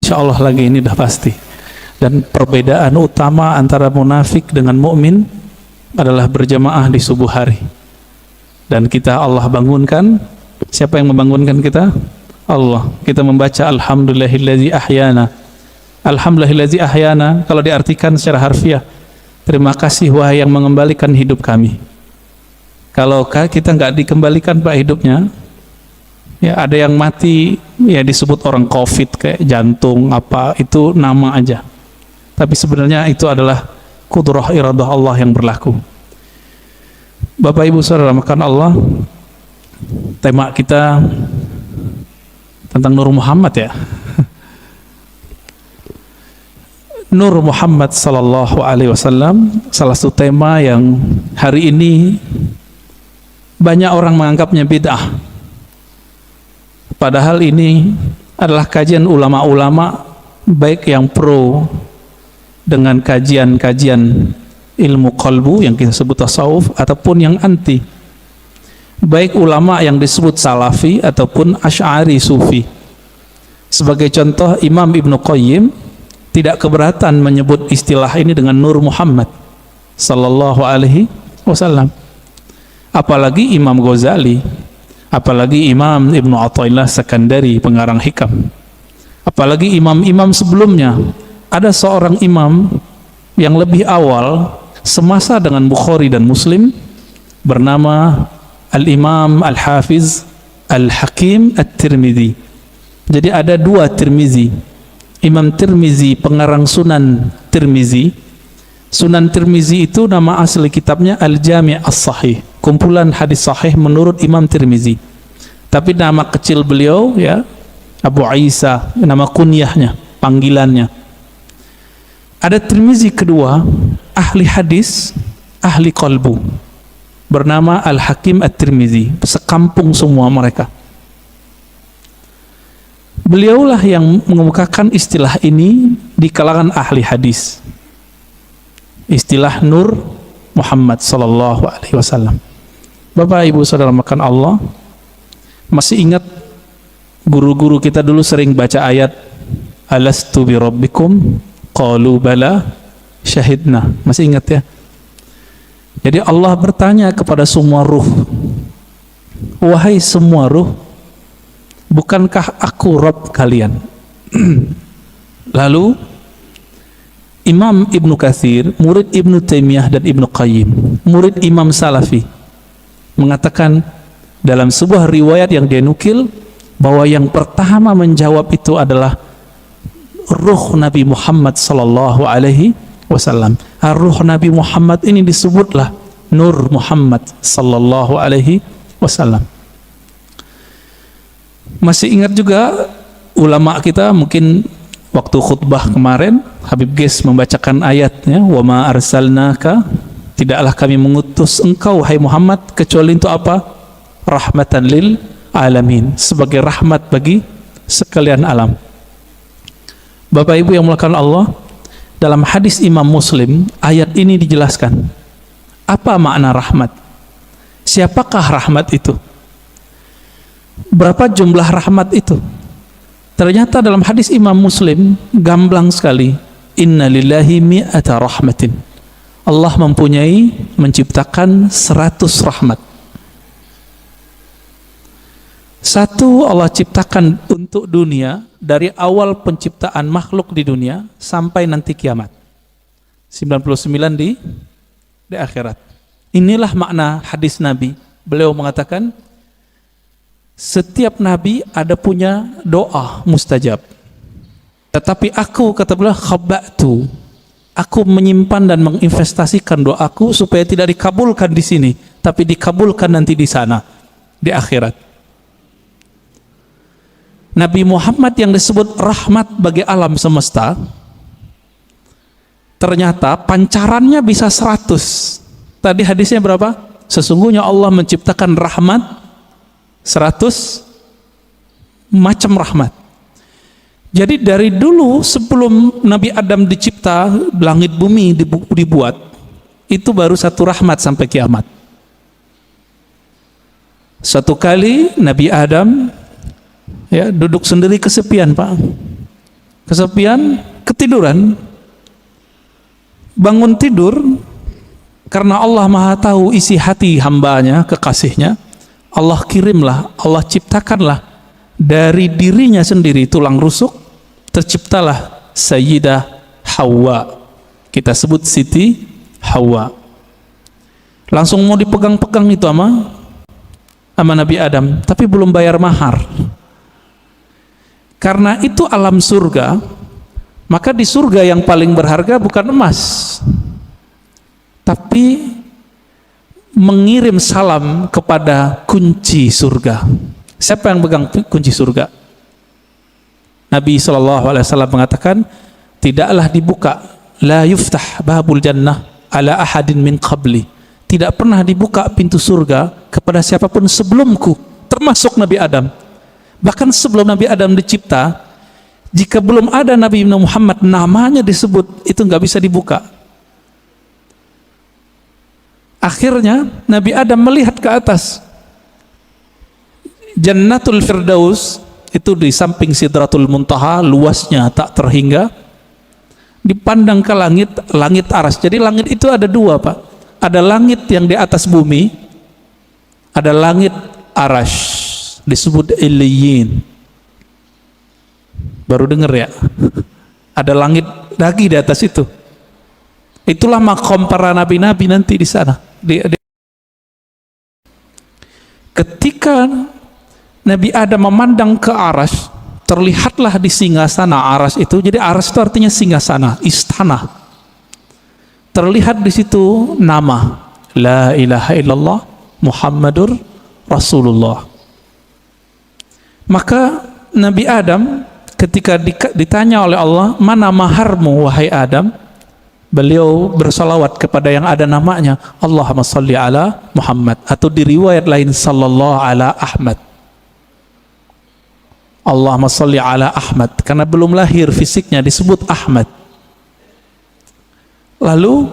insya Allah lagi ini dah pasti. Dan perbedaan utama antara munafik dengan mukmin adalah berjamaah di subuh hari. Dan kita Allah bangunkan. Siapa yang membangunkan kita? Allah. Kita membaca alhamdulillahillazi ahyana. Alhamdulillahillazi ahyana kalau diartikan secara harfiah, terima kasih wahai yang mengembalikan hidup kami. Kalau kita nggak dikembalikan Pak hidupnya, ya ada yang mati ya disebut orang COVID kayak jantung apa, itu nama aja. Tapi sebenarnya itu adalah qudrah iradah Allah yang berlaku. Bapak Ibu Saudara makan Allah, tema kita tentang Nur Muhammad ya. Nur Muhammad sallallahu alaihi wasallam, salah satu tema yang hari ini banyak orang menganggapnya bid'ah. Padahal ini adalah kajian ulama-ulama baik yang pro dengan kajian-kajian ilmu qalbu yang kita sebut tasawuf ataupun yang anti, baik ulama yang disebut salafi ataupun asy'ari sufi. Sebagai contoh, Imam Ibnu Qayyim tidak keberatan menyebut istilah ini dengan Nur Muhammad sallallahu alaihi wasallam. Apalagi Imam Ghazali, apalagi Imam Ibnu Athaillah Sakandari pengarang Hikam, apalagi imam-imam sebelumnya. Ada seorang imam yang lebih awal semasa dengan Bukhari dan Muslim bernama Al-Imam Al-Hafiz Al-Hakim At-Tirmidzi. Jadi ada dua Tirmizi. Imam Tirmizi pengarang Sunan Tirmizi. Sunan Tirmizi itu nama asli kitabnya Al-Jami' As-Sahih, kumpulan hadis sahih menurut Imam Tirmizi. Tapi nama kecil beliau ya Abu Isa, nama kunyahnya, panggilannya. Ada Tirmizi kedua, ahli hadis, ahli qalbu, bernama Al-Hakim At-Tirmizi. Sekampung semua mereka. Beliaulah yang mengemukakan istilah ini di kalangan ahli hadis, istilah Nur Muhammad sallallahu alaihi wasallam. Bapak Ibu Saudara makan Allah, masih ingat guru-guru kita dulu sering baca ayat alastu bi rabbikum qalu bala syahidna. Masih ingat ya? Jadi Allah bertanya kepada semua ruh, wahai semua ruh, bukankah aku Rabb kalian? Lalu Imam Ibnu Katsir, murid Ibnu Taimiyah dan Ibnu Qayyim, murid Imam Salafi, mengatakan dalam sebuah riwayat yang dia nukil bahwa yang pertama menjawab itu adalah ruh Nabi Muhammad sallallahu alaihi wasallam. Ruh Nabi Muhammad ini disebutlah Nur Muhammad sallallahu alaihi wasallam. Masih ingat juga ulama kita mungkin waktu khutbah kemarin Habib Ges membacakan ayatnya, wa ma arsalnaka, tidaklah kami mengutus engkau hai Muhammad kecuali untuk apa? Rahmatan lil alamin, sebagai rahmat bagi sekalian alam. Bapak Ibu yang mulakan Allah, dalam hadis Imam Muslim ayat ini dijelaskan apa makna rahmat, siapakah rahmat itu, berapa jumlah rahmat itu. Ternyata dalam hadis Imam Muslim gamblang sekali, inna lillahi mi'ata rahmatin, Allah mempunyai, menciptakan 100 rahmat. Satu Allah ciptakan untuk dunia dari awal penciptaan makhluk di dunia sampai nanti kiamat. 99 di akhirat. Inilah makna hadis Nabi. Beliau mengatakan setiap nabi ada punya doa mustajab. Tetapi aku, kata beliau, khaba'tu, aku menyimpan dan menginvestasikan doaku supaya tidak dikabulkan di sini, tapi dikabulkan nanti di sana, di akhirat. Nabi Muhammad yang disebut rahmat bagi alam semesta, ternyata pancarannya bisa 100. Tadi hadisnya berapa? Sesungguhnya Allah menciptakan rahmat 100 macam rahmat. Jadi dari dulu sebelum Nabi Adam dicipta, langit bumi dibuat, itu baru satu rahmat sampai kiamat. Suatu kali Nabi Adam ya duduk sendiri kesepian, Pak. kesepian, ketiduran, bangun tidur, karena Allah Maha tahu isi hati hambanya, kekasihnya, Allah kirimlah, Allah ciptakanlah dari dirinya sendiri tulang rusuk, terciptalah Sayyidah Hawa, kita sebut Siti Hawa. Langsung mau dipegang-pegang itu sama Nabi Adam, tapi belum bayar mahar. Karena itu alam surga, maka di surga yang paling berharga bukan emas, tapi mengirim salam kepada kunci surga. Siapa yang pegang kunci surga? Nabi SAW mengatakan, tidaklah dibuka, la yuftah babul jannah ala ahadin min qabli, tidak pernah dibuka pintu surga kepada siapapun sebelumku, termasuk Nabi Adam. Bahkan sebelum Nabi Adam dicipta, jika belum ada Nabi Muhammad namanya disebut, itu nggak bisa dibuka. Akhirnya Nabi Adam melihat ke atas, Jannatul Firdaus itu di samping Sidratul Muntaha, luasnya tak terhingga, dipandang ke langit, langit aras. Jadi langit itu ada dua, Pak. Ada langit yang di atas bumi, ada langit arash, disebut Iliyin. Baru dengar ya? Ada langit lagi di atas itu. Itulah makom para nabi-nabi nanti di sana. Ketika Nabi Adam memandang ke aras, terlihatlah di singgasana aras itu. Jadi aras itu artinya singgasana, istana. Terlihat di situ nama La ilaha illallah Muhammadur Rasulullah. Maka Nabi Adam ketika ditanya oleh Allah, mana maharmu wahai Adam? Beliau bersalawat kepada yang ada namanya, Allahumma salli ala Muhammad, atau di riwayat lain sallallahu ala Ahmad. Allahumma salli ala Ahmad, karena belum lahir fisiknya disebut Ahmad. Lalu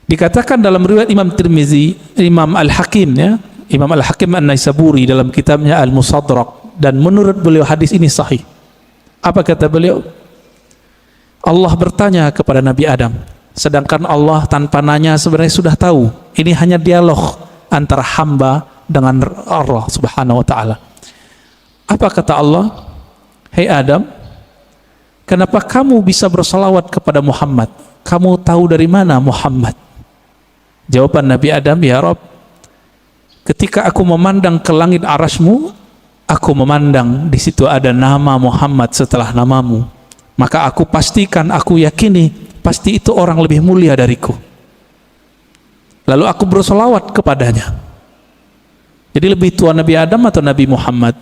dikatakan dalam riwayat Imam Tirmizi, Imam Al-Hakim ya, Imam Al-Hakim An-Naisaburi dalam kitabnya Al-Musadrak, dan menurut beliau hadis ini sahih. Apa kata beliau? Allah bertanya kepada Nabi Adam, sedangkan Allah tanpa nanya sebenarnya sudah tahu. Ini hanya dialog antara hamba dengan Allah Subhanahu wa taala. Apa kata Allah? Hei Adam, kenapa kamu bisa bersalawat kepada Muhammad? Kamu tahu dari mana Muhammad? Jawaban Nabi Adam, ya Rabb, ketika aku memandang ke langit arasmu, aku memandang di situ ada nama Muhammad setelah namamu. Maka aku pastikan, aku yakini pasti itu orang lebih mulia dariku. Lalu aku bersolawat kepadanya. Jadi lebih tua Nabi Adam atau Nabi Muhammad?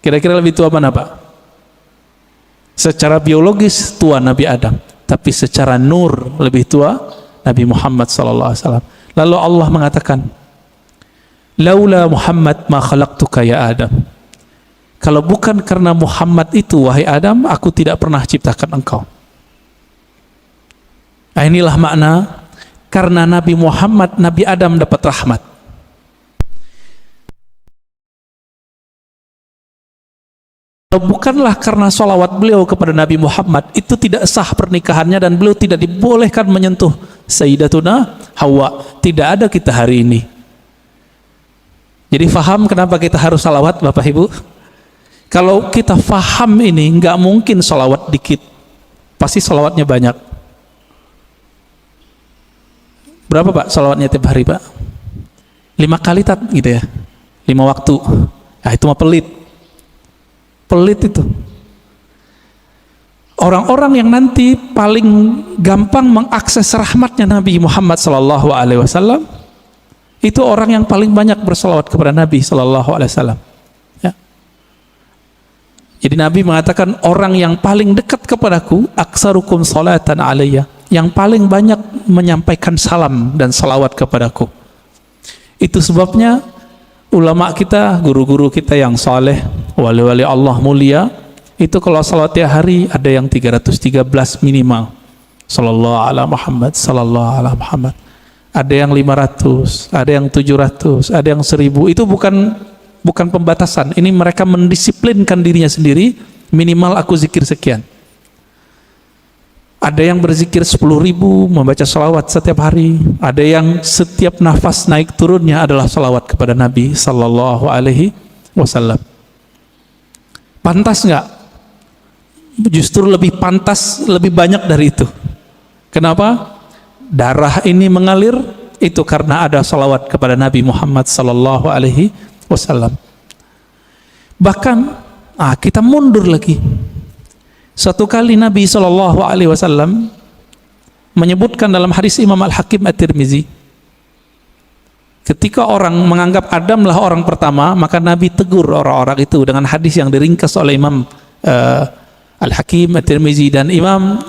Kira-kira lebih tua mana, Pak? Secara biologis tua Nabi Adam, tapi secara nur lebih tua Nabi Muhammad SAW. Lalu Allah mengatakan, laula Muhammad ma khalaqtuka ya Adam. Kalau bukan karena Muhammad itu wahai Adam, aku tidak pernah ciptakan engkau. Nah, inilah makna karena Nabi Muhammad, Nabi Adam dapat rahmat. Kalau bukanlah karena sholawat beliau kepada Nabi Muhammad, itu tidak sah pernikahannya dan beliau tidak dibolehkan menyentuh Sayyidatuna Hawa. Tidak ada kita hari ini. Jadi faham kenapa kita harus salawat, Bapak Ibu? Kalau kita faham ini, nggak mungkin salawat dikit, pasti salawatnya banyak. Berapa Pak salawatnya tiap hari, Pak? 5 kali gitu ya, 5 waktu. Nah itu mah pelit itu. Orang-orang yang nanti paling gampang mengakses rahmatnya Nabi Muhammad SAW, itu orang yang paling banyak bersalawat kepada Nabi SAW. Ya. Jadi Nabi mengatakan, orang yang paling dekat kepadaku, aksarukum salatan alayya, yang paling banyak menyampaikan salam dan salawat kepadaku. Itu sebabnya ulama kita, guru-guru kita yang saleh, wali-wali Allah mulia, itu kalau salawat tiap hari ada yang 313 minimal. Sallallahu ala Muhammad, sallallahu ala Muhammad. Ada yang 500, ada yang 700, ada yang 1000. Itu bukan pembatasan. Ini mereka mendisiplinkan dirinya sendiri, minimal aku zikir sekian. Ada yang berzikir 10.000, membaca salawat setiap hari. Ada yang setiap nafas naik turunnya adalah salawat kepada Nabi Sallallahu Alaihi Wasallam. Pantas nggak? Justru lebih pantas, lebih banyak dari itu. Kenapa? Darah ini mengalir itu karena ada salawat kepada Nabi Muhammad Sallallahu Alaihi Wasallam. Bahkan kita mundur lagi. Suatu kali Nabi Shallallahu Alaihi Wasallam menyebutkan dalam hadis Imam Al-Hakim At-Tirmizi, ketika orang menganggap Adam lah orang pertama, maka Nabi tegur orang-orang itu dengan hadis yang diringkas oleh Imam Al-Hakim At-Tirmizi dan Imam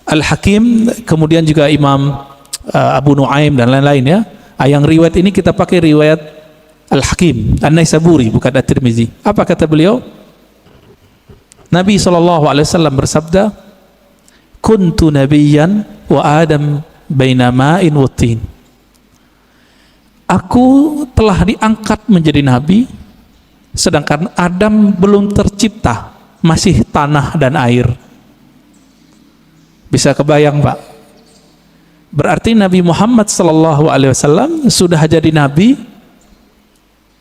Al-Hakim, kemudian juga Imam Abu Nuaim dan lain-lain ya. Yang riwayat ini kita pakai riwayat Al-Hakim An-Naisaburi, bukan At-Tirmizi. Apa kata beliau? Nabi SAW bersabda, kuntu nabiyyan wa Adam baina ma'in wa tin. Aku telah diangkat menjadi nabi, sedangkan Adam belum tercipta, masih tanah dan air. Bisa kebayang Pak? Berarti Nabi Muhammad SAW sudah jadi nabi,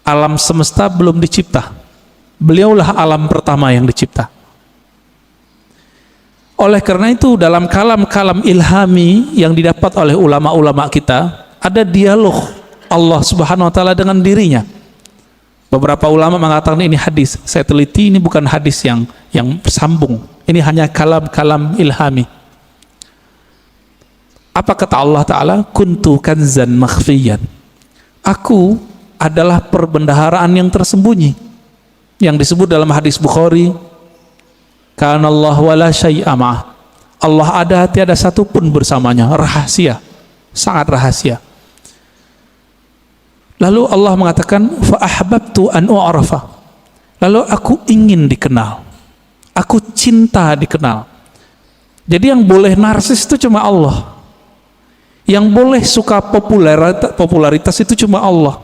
alam semesta belum dicipta. Beliaulah alam pertama yang dicipta. Oleh karena itu dalam kalam-kalam ilhami yang didapat oleh ulama-ulama kita, ada dialog Allah Subhanahu wa taala dengan dirinya. Beberapa ulama mengatakan ini hadis, saya teliti ini bukan hadis yang bersambung. Ini hanya kalam-kalam ilhami. Apa kata Allah Ta'ala? Kuntu kanzan makhfiyan. Aku adalah perbendaharaan yang tersembunyi, yang disebut dalam hadis Bukhari, karena Allah wala syai'a ma'ah. Allah ada, tiada satu pun bersamanya. Rahasia, sangat rahasia. Lalu Allah mengatakan, fa ahbabtu an u'rafa. Lalu aku ingin dikenal, aku cinta dikenal. Jadi yang boleh narsis itu cuma Allah. Yang boleh suka popularitas itu cuma Allah.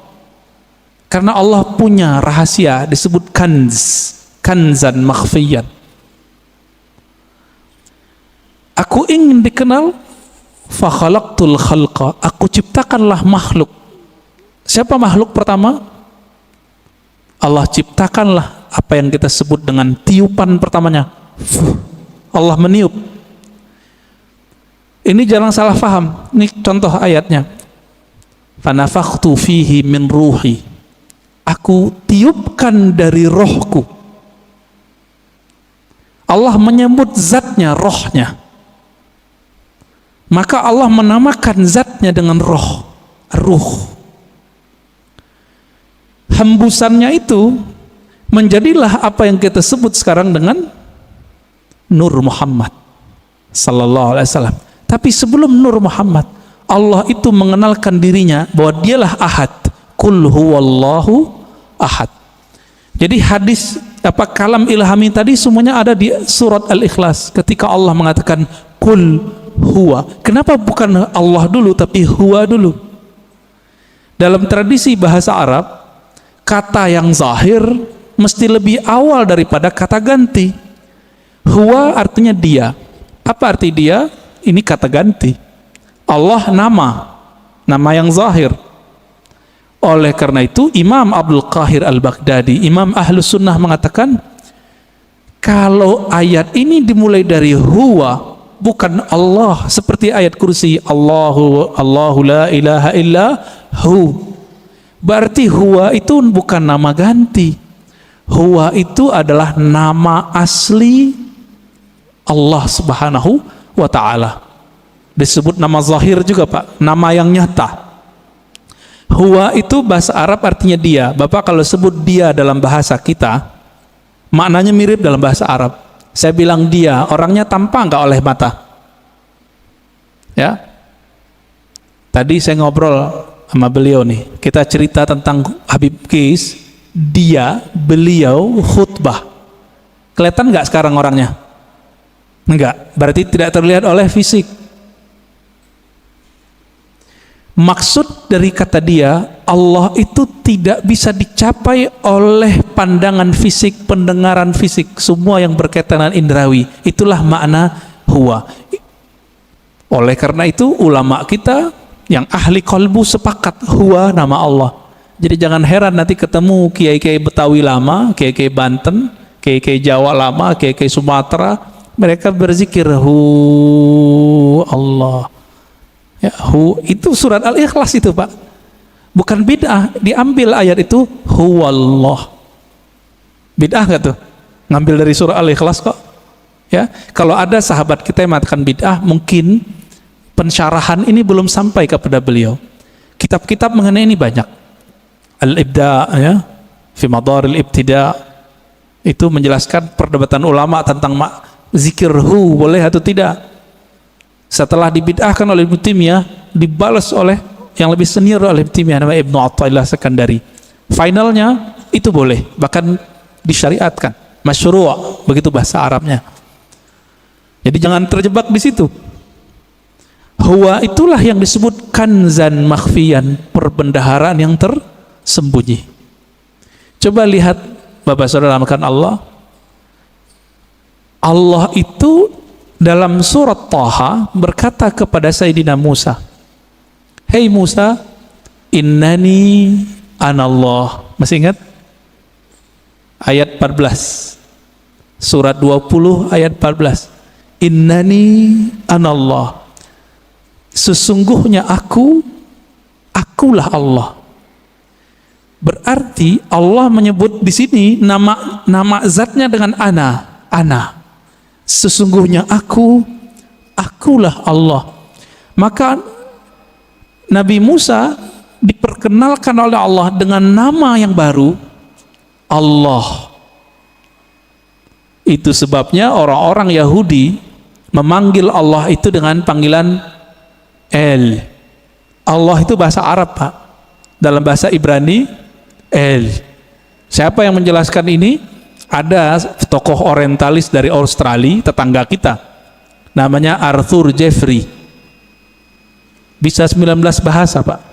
Karena Allah punya rahasia disebut kanzan makhfiyan. Aku ingin dikenal, fa khalaqtul khalqa. Aku ciptakanlah makhluk. Siapa makhluk pertama? Allah ciptakanlah apa yang kita sebut dengan tiupan pertamanya. Allah meniup. Ini jangan salah paham. Ini contoh ayatnya. Fanafakhtu fihi min ruhi. Aku tiupkan dari rohku. Allah menyebut zatnya, rohnya. Maka Allah menamakan zatnya dengan roh, ruh. Hembusannya itu menjadilah apa yang kita sebut sekarang dengan Nur Muhammad Sallallahu Alaihi Wasallam. Tapi sebelum Nur Muhammad, Allah itu mengenalkan dirinya bahwa dialah Ahad. Qul huwallahu ahad. Jadi hadis kalam ilhami tadi semuanya ada di surat Al-Ikhlas ketika Allah mengatakan Qul huwa. Kenapa bukan Allah dulu tapi huwa dulu? Dalam tradisi bahasa Arab, kata yang zahir mesti lebih awal daripada kata ganti. Huwa artinya dia. Apa arti dia? Ini kata ganti. Allah nama yang zahir. Oleh karena itu Imam Abdul Qahir Al-Baghdadi, Imam Ahlus Sunnah mengatakan, kalau ayat ini dimulai dari huwa, bukan Allah, seperti ayat kursi Allahu la ilaha illa hu, berarti huwa itu bukan nama ganti. Huwa itu adalah nama asli Allah Subhanahu wa ta'ala. Disebut nama zahir juga Pak, nama yang nyata. Huwa itu bahasa Arab artinya dia. Bapak kalau sebut dia dalam bahasa kita, maknanya mirip dalam bahasa Arab. Saya bilang dia, orangnya tampak nggak oleh mata? Ya. Tadi saya ngobrol sama beliau nih. Kita cerita tentang Habib Qais, beliau khutbah. Kelihatan nggak sekarang orangnya? Enggak. Berarti tidak terlihat oleh fisik. Maksud dari kata dia Allah itu tidak bisa dicapai oleh pandangan fisik, pendengaran fisik, semua yang berkaitan dengan indrawi. Itulah makna huwa. Oleh karena itu ulama kita yang ahli qalbu sepakat huwa nama Allah. Jadi jangan heran nanti ketemu kiai-kiai Betawi lama, kiai-kiai Banten, kiai-kiai Jawa lama, kiai-kiai Sumatera, mereka berzikir hu Allah. Ya, hu itu surat Al-Ikhlas itu, Pak. Bukan bid'ah, diambil ayat itu huwallah. Bid'ah enggak tuh? Ngambil dari surah Al-Ikhlas kok. Ya, kalau ada sahabat kita yang mengatakan bid'ah, mungkin pensyarahan ini belum sampai kepada beliau. Kitab-kitab mengenai ini banyak. Al-Ibda, ya, fi Madaril Ibtida, itu menjelaskan perdebatan ulama tentang zikir hu boleh atau tidak. Setelah dibid'ahkan oleh Ibnu Taimiyah, dibalas oleh yang lebih senior oleh Ibnu Taimiyah, namanya Ibnu Athaillah Sekandari. Finalnya itu boleh, bahkan disyariatkan, masyru', begitu bahasa Arabnya. Jadi jangan terjebak di situ. Huwa itulah yang disebut kanzan makhfiyan, perbendaharaan yang tersembunyi. Coba lihat Bapak Saudara makan Allah. Allah itu dalam surat Taha berkata kepada Sayyidina Musa, "Hei Musa, innani anallah." Masih ingat? Ayat 14. Surat 20 ayat 14. Innani anallah. Sesungguhnya akulah Allah. Berarti Allah menyebut di sini nama zatnya dengan ana. Sesungguhnya akulah Allah. Maka Nabi Musa diperkenalkan oleh Allah dengan nama yang baru, Allah. Itu sebabnya orang-orang Yahudi memanggil Allah itu dengan panggilan El. Allah itu bahasa Arab, Pak. Dalam bahasa Ibrani El. Siapa yang menjelaskan ini? Ada tokoh orientalis dari Australia, tetangga kita, namanya Arthur Jeffrey. Bisa 19 bahasa, Pak.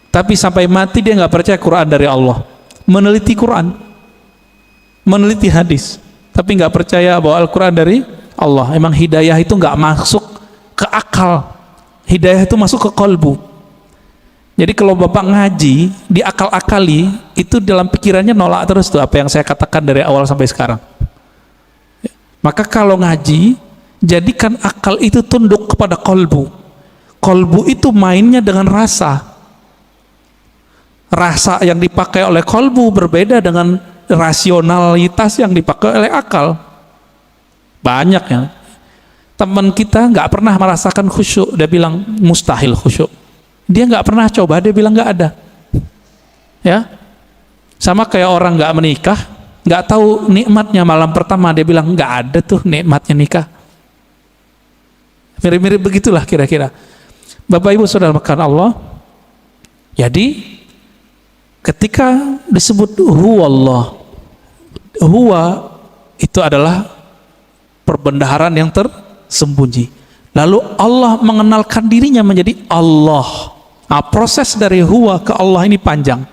Tapi sampai mati dia nggak percaya Quran dari Allah. Meneliti Quran, meneliti hadis, tapi nggak percaya bahwa Al-Quran dari Allah. Emang hidayah itu nggak masuk ke akal, hidayah itu masuk ke kalbu. Jadi kalau Bapak ngaji, diakal-akali, itu dalam pikirannya nolak terus tuh apa yang saya katakan dari awal sampai sekarang. Maka kalau ngaji, jadikan akal itu tunduk kepada kalbu. Kalbu itu mainnya dengan rasa. Rasa yang dipakai oleh kalbu berbeda dengan rasionalitas yang dipakai oleh akal. Banyak ya. Teman kita nggak pernah merasakan khusyuk, dia bilang mustahil khusyuk. Dia nggak pernah coba, dia bilang nggak ada. Ya, sama kayak orang nggak menikah, nggak tahu nikmatnya malam pertama, dia bilang nggak ada tuh nikmatnya nikah. Mirip-mirip begitulah kira-kira. Bapak Ibu Saudara makan Allah. Jadi ketika disebut huwallah, huwa itu adalah perbendaharaan yang tersembunyi. Lalu Allah mengenalkan dirinya menjadi Allah. Nah, proses dari huwa ke Allah ini panjang.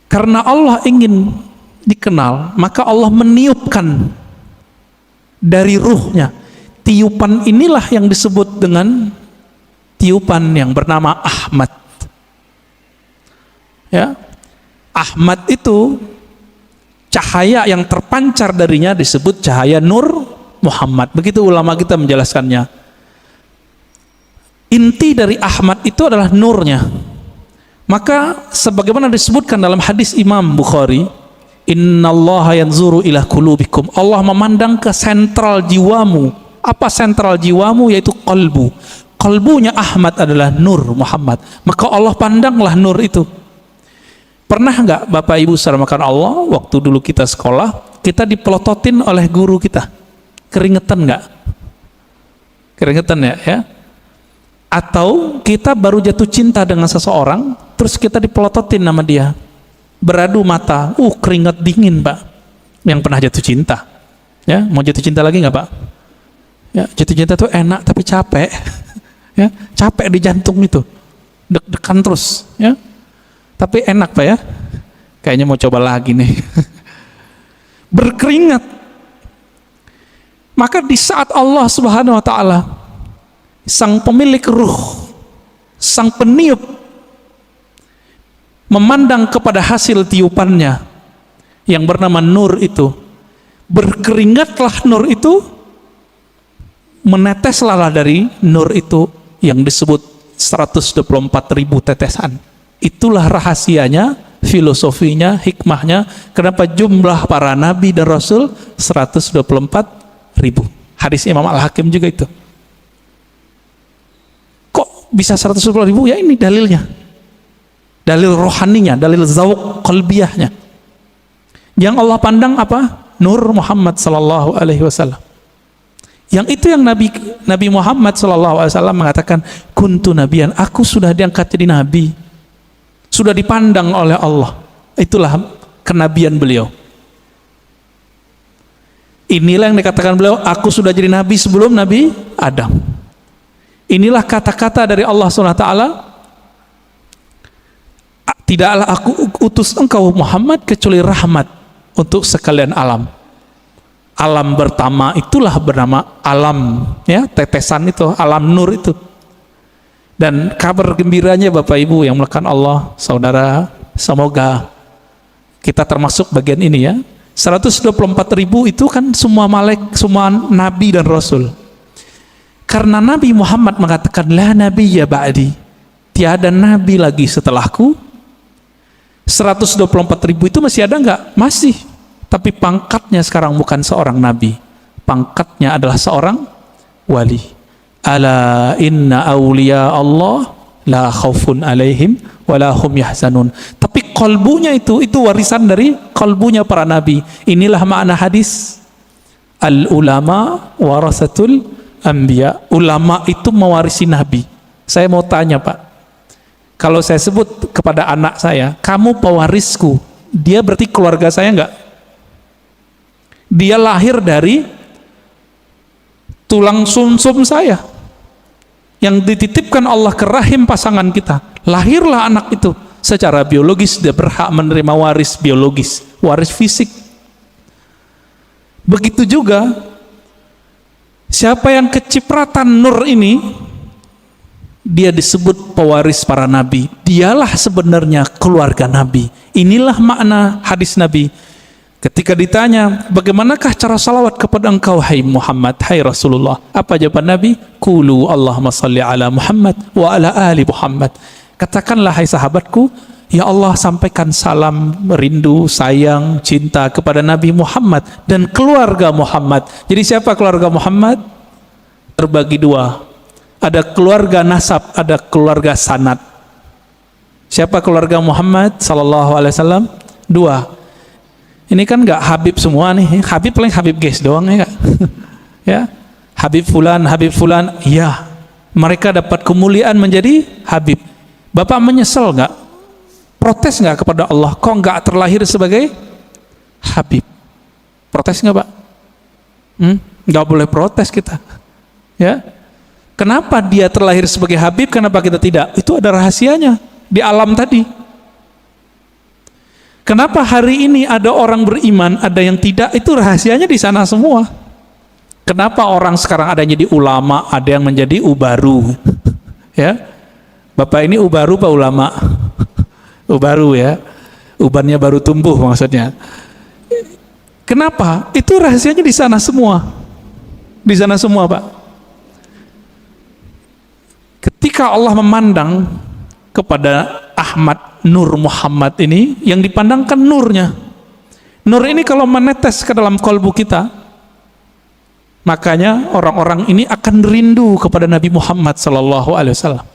Karena Allah ingin dikenal, maka Allah meniupkan dari ruhnya. Tiupan inilah yang disebut dengan tiupan yang bernama Ahmad. Ya, Ahmad itu cahaya yang terpancar darinya disebut cahaya Nur Muhammad. Begitu ulama kita menjelaskannya. Inti dari Ahmad itu adalah nurnya. Maka sebagaimana disebutkan dalam hadis Imam Bukhari, innallaha yanzuru ila qulubikum. Allah memandang ke sentral jiwamu. Apa sentral jiwamu? Yaitu qalbu. Qalbunya Ahmad adalah Nur Muhammad. Maka Allah pandanglah nur itu. Pernah nggak Bapak Ibu saudara makan Allah, waktu dulu kita sekolah, kita dipelototin oleh guru kita? Keringetan nggak? Keringetan ya? Atau kita baru jatuh cinta dengan seseorang, terus kita dipelototin nama dia, beradu mata, keringat dingin, Pak. Yang pernah jatuh cinta, ya, mau jatuh cinta lagi nggak, Pak? Ya, jatuh cinta tuh enak tapi capek. Ya, capek di jantung itu, deg-degan terus, ya. Tapi enak Pak ya, kayaknya mau coba lagi nih. Berkeringat. Maka di saat Allah Subhanahu wa Ta'ala, sang pemilik ruh, sang peniup, memandang kepada hasil tiupannya yang bernama nur itu, berkeringatlah nur itu, meneteslah dari nur itu yang disebut 124.000 tetesan. Itulah rahasianya, filosofinya, hikmahnya, kenapa jumlah para nabi dan rasul 124.000. Hadis Imam Al-Hakim juga itu. Kok bisa 124.000? Ya ini dalilnya, dalil rohaninya, dalil zauk qalbiyahnya. Yang Allah pandang apa? Nur Muhammad sallallahu alaihi wasallam. Yang itu yang Nabi Muhammad sallallahu alaihi wasallam mengatakan, kuntu nabiyan, aku sudah diangkat jadi nabi, sudah dipandang oleh Allah. Itulah kenabian beliau. Inilah yang dikatakan beliau, aku sudah jadi nabi sebelum Nabi Adam. Inilah kata-kata dari Allah Subhanahu wa Ta'ala, tidaklah aku utus engkau Muhammad kecuali rahmat untuk sekalian alam. Alam pertama itulah bernama alam, ya, tetesan itu, alam nur itu. Dan kabar gembiranya Bapak Ibu yang melakukan Allah, saudara, semoga kita termasuk bagian ini ya. 124.000 itu kan semua semua nabi dan rasul. Karena Nabi Muhammad mengatakan la nabiyya ba'di, tiada nabi lagi setelahku. 124.000 itu masih ada enggak? Masih. Tapi pangkatnya sekarang bukan seorang nabi, pangkatnya adalah seorang wali. Ala inna awliya Allah la khaufun alaihim wa la hum yahzanun. Tapi kalbunya itu warisan dari kalbunya para nabi. Inilah makna hadis al ulama warasatul anbiya. Ulama itu mewarisi nabi. Saya mau tanya Pak, kalau saya sebut kepada anak saya, kamu pewarisku, dia berarti keluarga saya enggak? Dia lahir dari tulang sumsum saya yang dititipkan Allah ke rahim pasangan kita. Lahirlah anak itu, secara biologis dia berhak menerima waris biologis, waris fisik. Begitu juga siapa yang kecipratan nur ini, dia disebut pewaris para nabi. Dialah sebenarnya keluarga nabi. Inilah makna hadis Nabi ketika ditanya, bagaimanakah cara salawat kepada engkau hai Muhammad, hai Rasulullah? Apa jawaban Nabi? Qulu Allahumma salli ala Muhammad wa ala ali Muhammad. Katakanlah hai sahabatku, ya Allah sampaikan salam, rindu, sayang, cinta kepada Nabi Muhammad dan keluarga Muhammad. Jadi siapa keluarga Muhammad? Terbagi dua. Ada keluarga nasab, ada keluarga sanad. Siapa keluarga Muhammad sallallahu alaihi wasallam? Dua. Ini kan nggak Habib semua nih, Habib paling Habib guys doang ya, ya, Habib Fulan, ya, mereka dapat kemuliaan menjadi Habib. Bapak menyesal nggak? Protes nggak kepada Allah? Kok nggak terlahir sebagai Habib? Protes nggak Pak? Nggak boleh protes kita, ya. Kenapa dia terlahir sebagai Habib? Kenapa kita tidak? Itu ada rahasianya di alam tadi. Kenapa hari ini ada orang beriman, ada yang tidak? Itu rahasianya di sana semua. Kenapa orang sekarang ada yang jadi ulama, ada yang menjadi ubaru? Ya, Bapak ini ubaru Pak ulama? Ubaru ya, ubannya baru tumbuh maksudnya. Kenapa? Itu rahasianya di sana semua. Di sana semua Pak. Ketika Allah memandang kepada Ahmad Nur Muhammad ini, yang dipandangkan nurnya. Nur ini kalau menetes ke dalam kalbu kita, makanya orang-orang ini akan rindu kepada Nabi Muhammad sallallahu alaihi wasallam.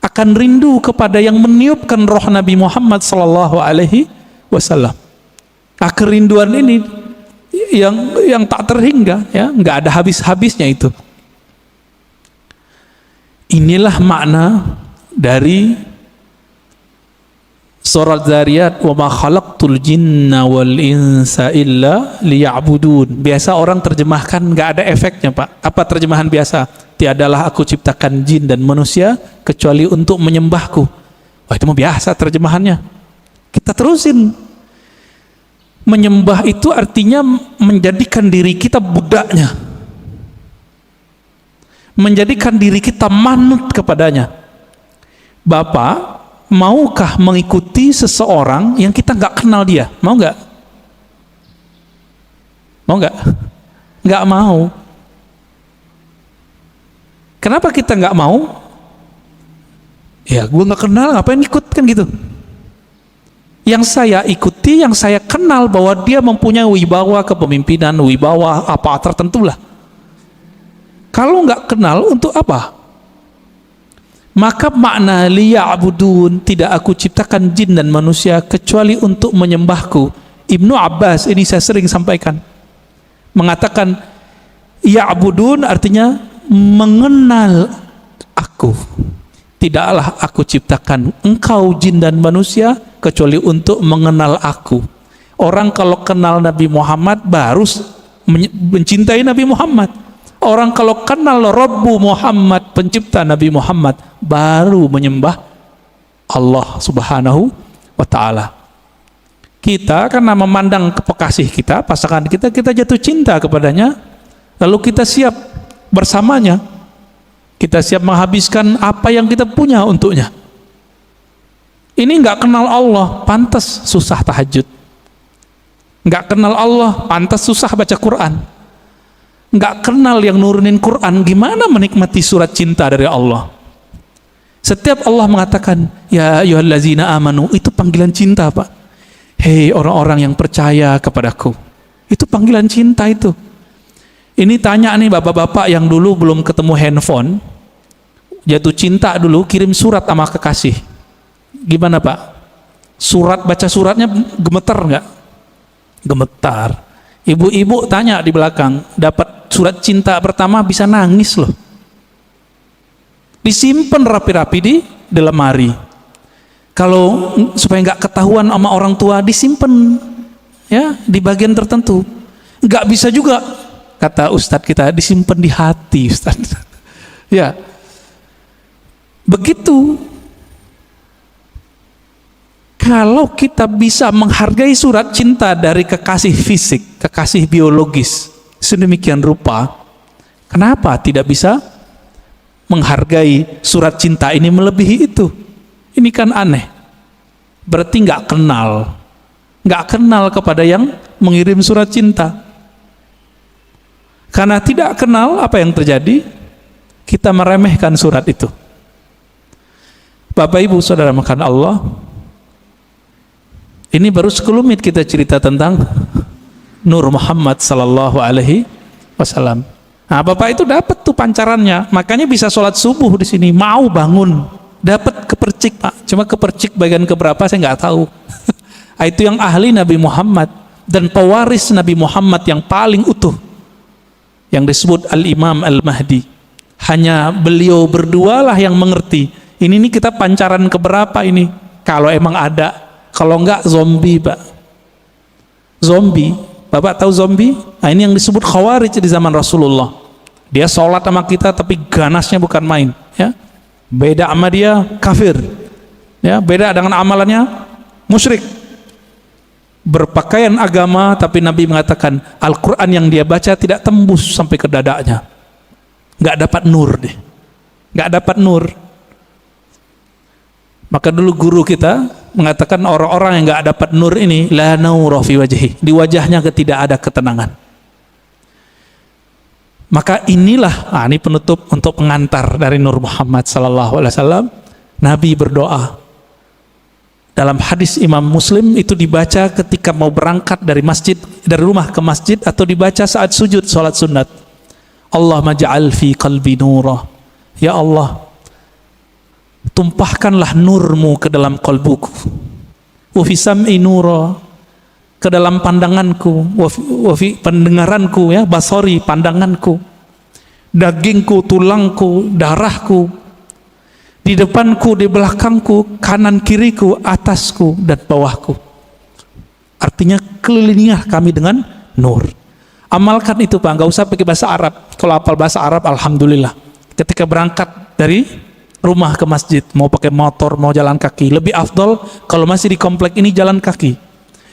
Akan rindu kepada yang meniupkan roh Nabi Muhammad sallallahu alaihi wasallam. Kerinduan ini yang tak terhingga, ya, nggak ada habis-habisnya itu. Inilah makna dari Surat Zariyat, wa ma khalaqtul jinna wal insa illa liya'budun. Biasa orang terjemahkan nggak ada efeknya Pak. Apa terjemahan biasa? tiadalah aku ciptakan jin dan manusia kecuali untuk menyembahku. Wah, itu mah biasa terjemahannya. Kita terusin. Menyembah itu artinya menjadikan diri kita budaknya, menjadikan diri kita manut kepadanya. Bapak, maukah mengikuti seseorang yang kita nggak kenal dia? Mau nggak? Mau nggak? Nggak mau. Kenapa kita nggak mau? Ya, gue nggak kenal, ngapain ikut, kan gitu. Yang saya ikuti, yang saya kenal bahwa dia mempunyai wibawa kepemimpinan, wibawa apa tertentu lah. Kalau nggak kenal, untuk apa? Maka makna liya'budun, tidak aku ciptakan jin dan manusia kecuali untuk menyembahku. Ibnu Abbas, ini saya sering sampaikan, mengatakan ya'budun artinya mengenal aku. Tidaklah aku ciptakan engkau jin dan manusia kecuali untuk mengenal aku. Orang kalau kenal Nabi Muhammad baru mencintai Nabi Muhammad. Orang kalau kenal Rabbu Muhammad, pencipta Nabi Muhammad, baru menyembah Allah Subhanahu wa ta'ala. Kita karena memandang kekasih kita, pasangan kita, kita jatuh cinta kepadanya, lalu kita siap bersamanya, kita siap menghabiskan apa yang kita punya untuknya. Ini nggak kenal Allah, pantas susah tahajud. Nggak kenal Allah, pantas susah baca Quran. Nggak kenal yang nurunin Quran, gimana menikmati surat cinta dari Allah? Setiap Allah mengatakan ya ayyuhallazina amanu, itu panggilan cinta, Pak. Hei orang-orang yang percaya kepadaku, itu panggilan cinta itu. Ini tanya nih bapak-bapak yang dulu belum ketemu handphone, jatuh cinta dulu, kirim surat sama kekasih. Gimana, Pak? Surat, baca suratnya gemetar nggak? Gemetar. Ibu-ibu tanya di belakang, dapat surat cinta pertama bisa nangis loh. Disimpan rapi-rapi di lemari. Kalau supaya nggak ketahuan sama orang tua, disimpan ya di bagian tertentu. Nggak bisa juga, kata ustadz kita, disimpan di hati, ustadz. Ya, begitu. Kalau kita bisa menghargai surat cinta dari kekasih fisik, kekasih biologis, sedemikian rupa, kenapa tidak bisa menghargai surat cinta ini melebihi itu? Ini kan aneh. Berarti nggak kenal kepada yang mengirim surat cinta. Karena tidak kenal, apa yang terjadi? Kita meremehkan surat itu. Bapak Ibu Saudara makan Allah, ini baru sekelumit kita cerita tentang Nur Muhammad sallallahu alaihi wasallam. Nah, Bapak itu dapat tuh pancarannya, makanya bisa sholat subuh di sini, mau bangun, dapat kepercik, Pak. Cuma kepercik bagian keberapa saya nggak tahu. Itu yang ahli Nabi Muhammad dan pewaris Nabi Muhammad yang paling utuh, yang disebut Al-Imam Al-Mahdi. Hanya beliau berdualah yang mengerti. Ini nih kita pancaran keberapa ini? Kalau emang ada. Kalau enggak zombie, Pak. Zombie, Bapak tahu zombie? Nah, ini yang disebut khawarij di zaman Rasulullah. Dia sholat sama kita tapi ganasnya bukan main, ya. Beda sama dia kafir, ya. Beda dengan amalannya musyrik. Berpakaian agama tapi Nabi mengatakan Al-Quran yang dia baca tidak tembus sampai ke dadanya. Nggak dapat nur deh, nggak dapat nur. Maka dulu guru kita mengatakan orang-orang yang nggak dapat nur ini la naura fi wajhi, di wajahnya tidak ada ketenangan. Maka inilah, ini penutup untuk pengantar dari Nur Muhammad sallallahu alaihi wasallam. Nabi berdoa dalam hadis Imam Muslim, itu dibaca ketika mau berangkat dari masjid, dari rumah ke masjid, atau dibaca saat sujud salat sunat. Allahumma ja'al fi qalbi nura, ya Allah, tumpahkanlah nurmu ke dalam kalbuku, wa fi sam'i nura, ke dalam pandanganku, wa fi pendengaranku, ya, basari, pandanganku, dagingku, tulangku, darahku, di depanku, di belakangku, kanan kiriku, atasku dan bawahku. Artinya kelilingilah kami dengan nur. Amalkan itu, Pak, nggak usah pakai bahasa Arab. Kalau hafal bahasa Arab, alhamdulillah. ketika berangkat dari rumah ke masjid, mau pakai motor, mau jalan kaki, lebih afdol kalau masih di komplek ini jalan kaki.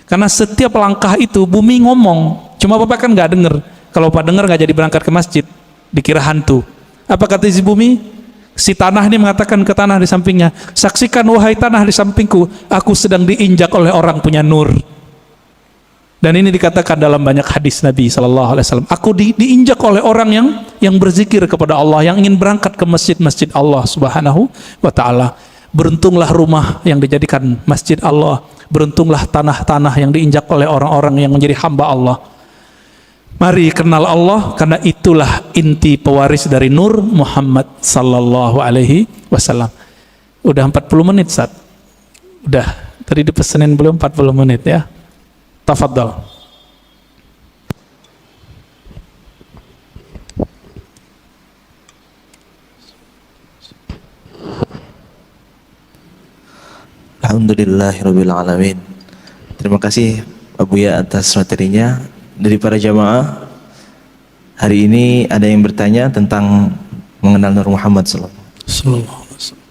Karena setiap langkah itu bumi ngomong. Cuma Bapak kan nggak dengar. Kalau Bapak dengar nggak jadi berangkat ke masjid, dikira hantu. Apa kata si bumi? Si tanah ini mengatakan ke tanah di sampingnya, saksikan wahai tanah di sampingku, aku sedang diinjak oleh orang punya nur. Dan ini dikatakan dalam banyak hadis Nabi SAW. Aku diinjak oleh orang yang berzikir kepada Allah, yang ingin berangkat ke masjid-masjid Allah Subhanahu wa Ta'ala. Beruntunglah rumah yang dijadikan masjid Allah. Beruntunglah tanah-tanah yang diinjak oleh orang-orang yang menjadi hamba Allah. Mari kenal Allah, karena itulah inti pewaris dari Nur Muhammad Sallallahu Alaihi Wasallam. Udah 40 menit, Ustaz. Udah. Tadi dipesenin belum 40 menit ya. Tafadhal. Alhamdulillahirabbil alamin. Terima kasih Pak Buya atas materinya. Dari para jamaah, hari ini ada yang bertanya tentang mengenal Nur Muhammad sallallahu alaihi wasallam.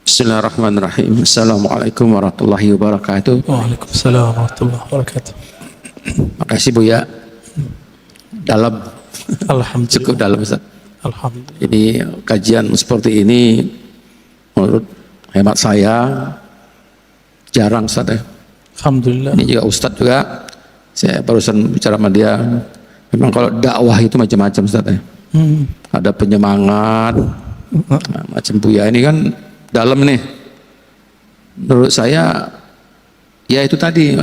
Bismillahirrahmanirrahim. Assalamualaikum warahmatullahi wabarakatuh. Waalaikumsalam warahmatullahi wabarakatuh. Makasih Buya. Dalam. Alhamdulillah. Cukup dalam, Ustaz. Alhamdulillah. Ini kajian seperti ini menurut hemat saya jarang, Ustaz ya. Alhamdulillah. Ini juga Ustaz juga, saya barusan bicara sama dia, memang kalau dakwah itu macam-macam, Ustaz ya. Ada penyemangat, macam Buya ini kan dalam nih. Menurut saya ya itu tadi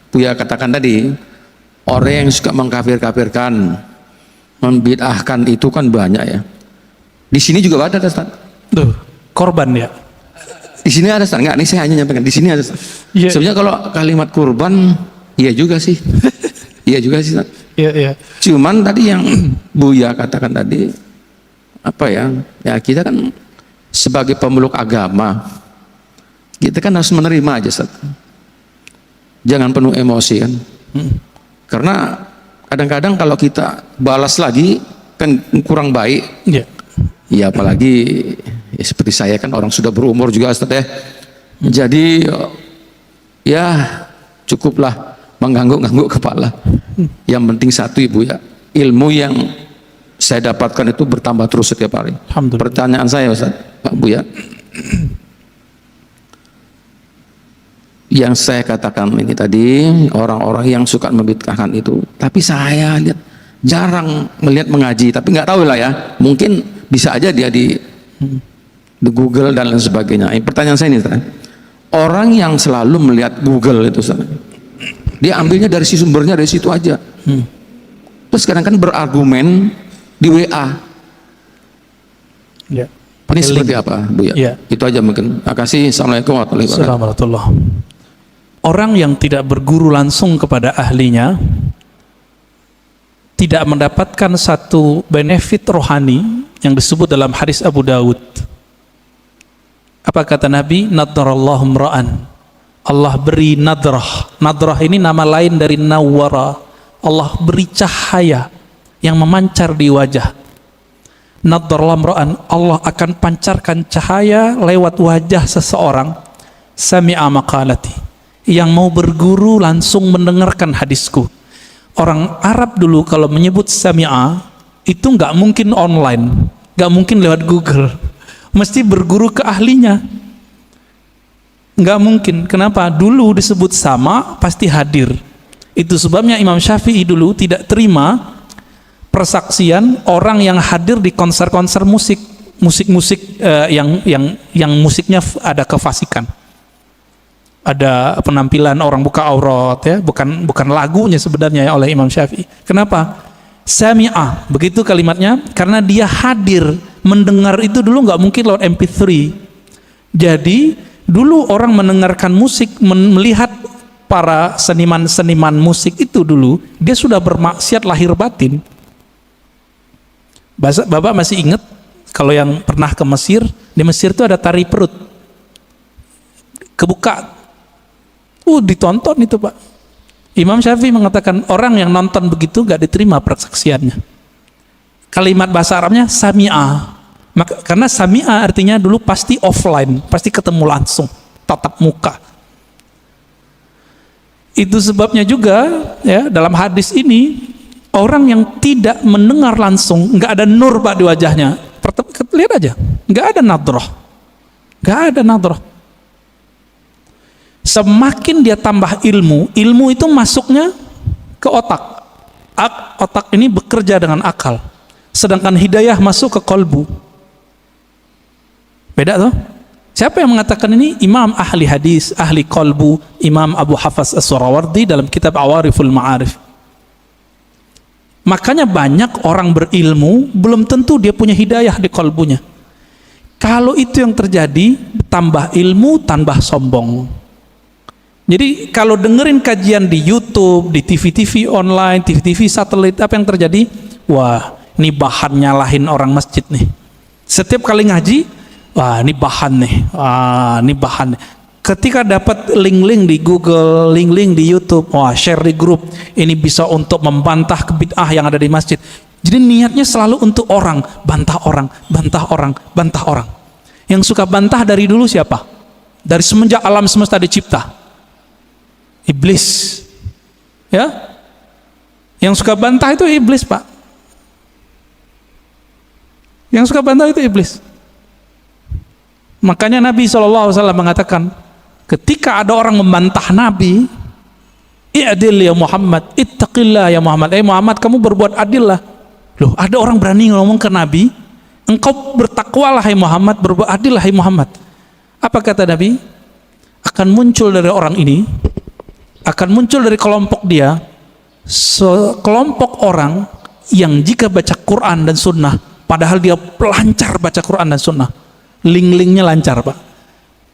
Buya katakan tadi, orang yang suka mengkafir-kafirkan, membid'ahkan itu kan banyak ya. Di sini juga ada, Ustaz. Tuh, korban ya. Di sini ada, Ustaz. Enggak, ini saya hanya nyampaikan di sini ada, Ustaz. Yeah. Sebenarnya kalau kalimat kurban iya juga sih. Iya juga sih, Ustaz. Iya, iya. Cuman tadi yang Buya katakan tadi apa ya? Ya kita kan sebagai pemeluk agama, kita kan harus menerima aja, Ustaz. Jangan penuh emosi kan. Karena kadang-kadang kalau kita balas lagi kan kurang baik. Iya. Ya apalagi ya seperti saya kan orang sudah berumur juga, Ustaz ya. Jadi ya cukuplah mengangguk-angguk kepala. Yang penting satu, Ibu ya, ilmu yang saya dapatkan itu bertambah terus setiap hari. Alhamdulillah. Pertanyaan saya, Ustaz, Pak Buya, yang saya katakan ini tadi, orang-orang yang suka membid'ahkan itu, tapi saya lihat jarang melihat mengaji, tapi nggak tahu lah ya, mungkin bisa aja dia di Google dan lain sebagainya. Pertanyaan saya ini, Ustaz, orang yang selalu melihat Google itu, Ustaz, dia ambilnya dari sumbernya dari situ aja. Terus kadang kan berargumen di WA. Ya. Ini seperti apa, Bu ya? Ya. Itu aja mungkin. Terima kasih. Assalamualaikum warahmatullahi wabarakatuh. Assalamualaikum. Orang yang tidak berguru langsung kepada ahlinya tidak mendapatkan satu benefit rohani yang disebut dalam hadis Abu Dawud. Apa kata Nabi? Nadrallahu mra'an. Allah beri nadrah. Nadrah ini nama lain dari nawwara. Allah beri cahaya yang memancar di wajah. Nadrallahu mra'an. Allah akan pancarkan cahaya lewat wajah seseorang. Sami'a maqalati, yang mau berguru langsung mendengarkan hadisku. Orang Arab dulu kalau menyebut sami'a itu nggak mungkin online, nggak mungkin lewat Google, mesti berguru ke ahlinya. Nggak mungkin. Kenapa? Dulu disebut sama pasti hadir. Itu sebabnya Imam Syafi'i dulu tidak terima persaksian orang yang hadir di konser-konser musik yang musiknya ada kefasikan. Ada penampilan orang buka aurat ya, bukan lagunya sebenarnya ya, oleh Imam Syafi'i. Kenapa? Sami'ah, begitu kalimatnya, karena dia hadir mendengar itu dulu nggak mungkin lewat MP3. Jadi dulu orang mendengarkan musik, melihat para seniman-seniman musik itu dulu, dia sudah bermaksiat lahir batin. Bapak masih ingat kalau yang pernah ke Mesir, di Mesir itu ada tari perut, kebuka. Ditonton itu Pak. Imam Syafi'i mengatakan orang yang nonton begitu gak diterima persaksiannya. Kalimat bahasa Arabnya sami'a. Karena sami'a artinya dulu pasti offline, pasti ketemu langsung, tatap muka. Itu sebabnya juga ya dalam hadis ini orang yang tidak mendengar langsung, nggak ada nur Pak di wajahnya. Lihat aja, nggak ada nadrah, nggak ada nadrah. Semakin dia tambah ilmu itu masuknya ke otak. Otak ini bekerja dengan akal. Sedangkan hidayah masuk ke kolbu. Beda tuh. Siapa yang mengatakan ini? Imam ahli hadis, ahli kolbu, Imam Abu Hafs As-Surawardi dalam kitab Awariful Ma'arif. Makanya banyak orang berilmu belum tentu dia punya hidayah di kolbunya. Kalau itu yang terjadi, tambah ilmu, tambah sombong. Jadi kalau dengerin kajian di YouTube, di TV-TV online, TV-TV satelit, apa yang terjadi? Wah, ini bahan nyalahin orang masjid nih. Setiap kali ngaji, wah ini bahan nih, wah ini bahan. Ketika dapat link-link di Google, link-link di YouTube, wah share di grup, ini bisa untuk membantah kebid'ah yang ada di masjid. Jadi niatnya selalu untuk orang, bantah orang, bantah orang, bantah orang. Yang suka bantah dari dulu siapa? Dari semenjak alam semesta dicipta. Iblis. Ya. Yang suka bantah itu iblis, Pak. Yang suka bantah itu iblis. Makanya Nabi SAW mengatakan, ketika ada orang membantah Nabi, i'dil ya Muhammad, ittaqillah ya Muhammad. Muhammad, kamu berbuat adil lah. Loh, ada orang berani ngomong ke Nabi, engkau bertakwalah hai Muhammad, berbuat adil lah hai Muhammad. Apa kata Nabi? Akan muncul dari orang ini, akan muncul dari kelompok dia, sekelompok orang yang jika baca Quran dan Sunnah, padahal dia lancar baca Quran dan Sunnah, link-linknya lancar Pak,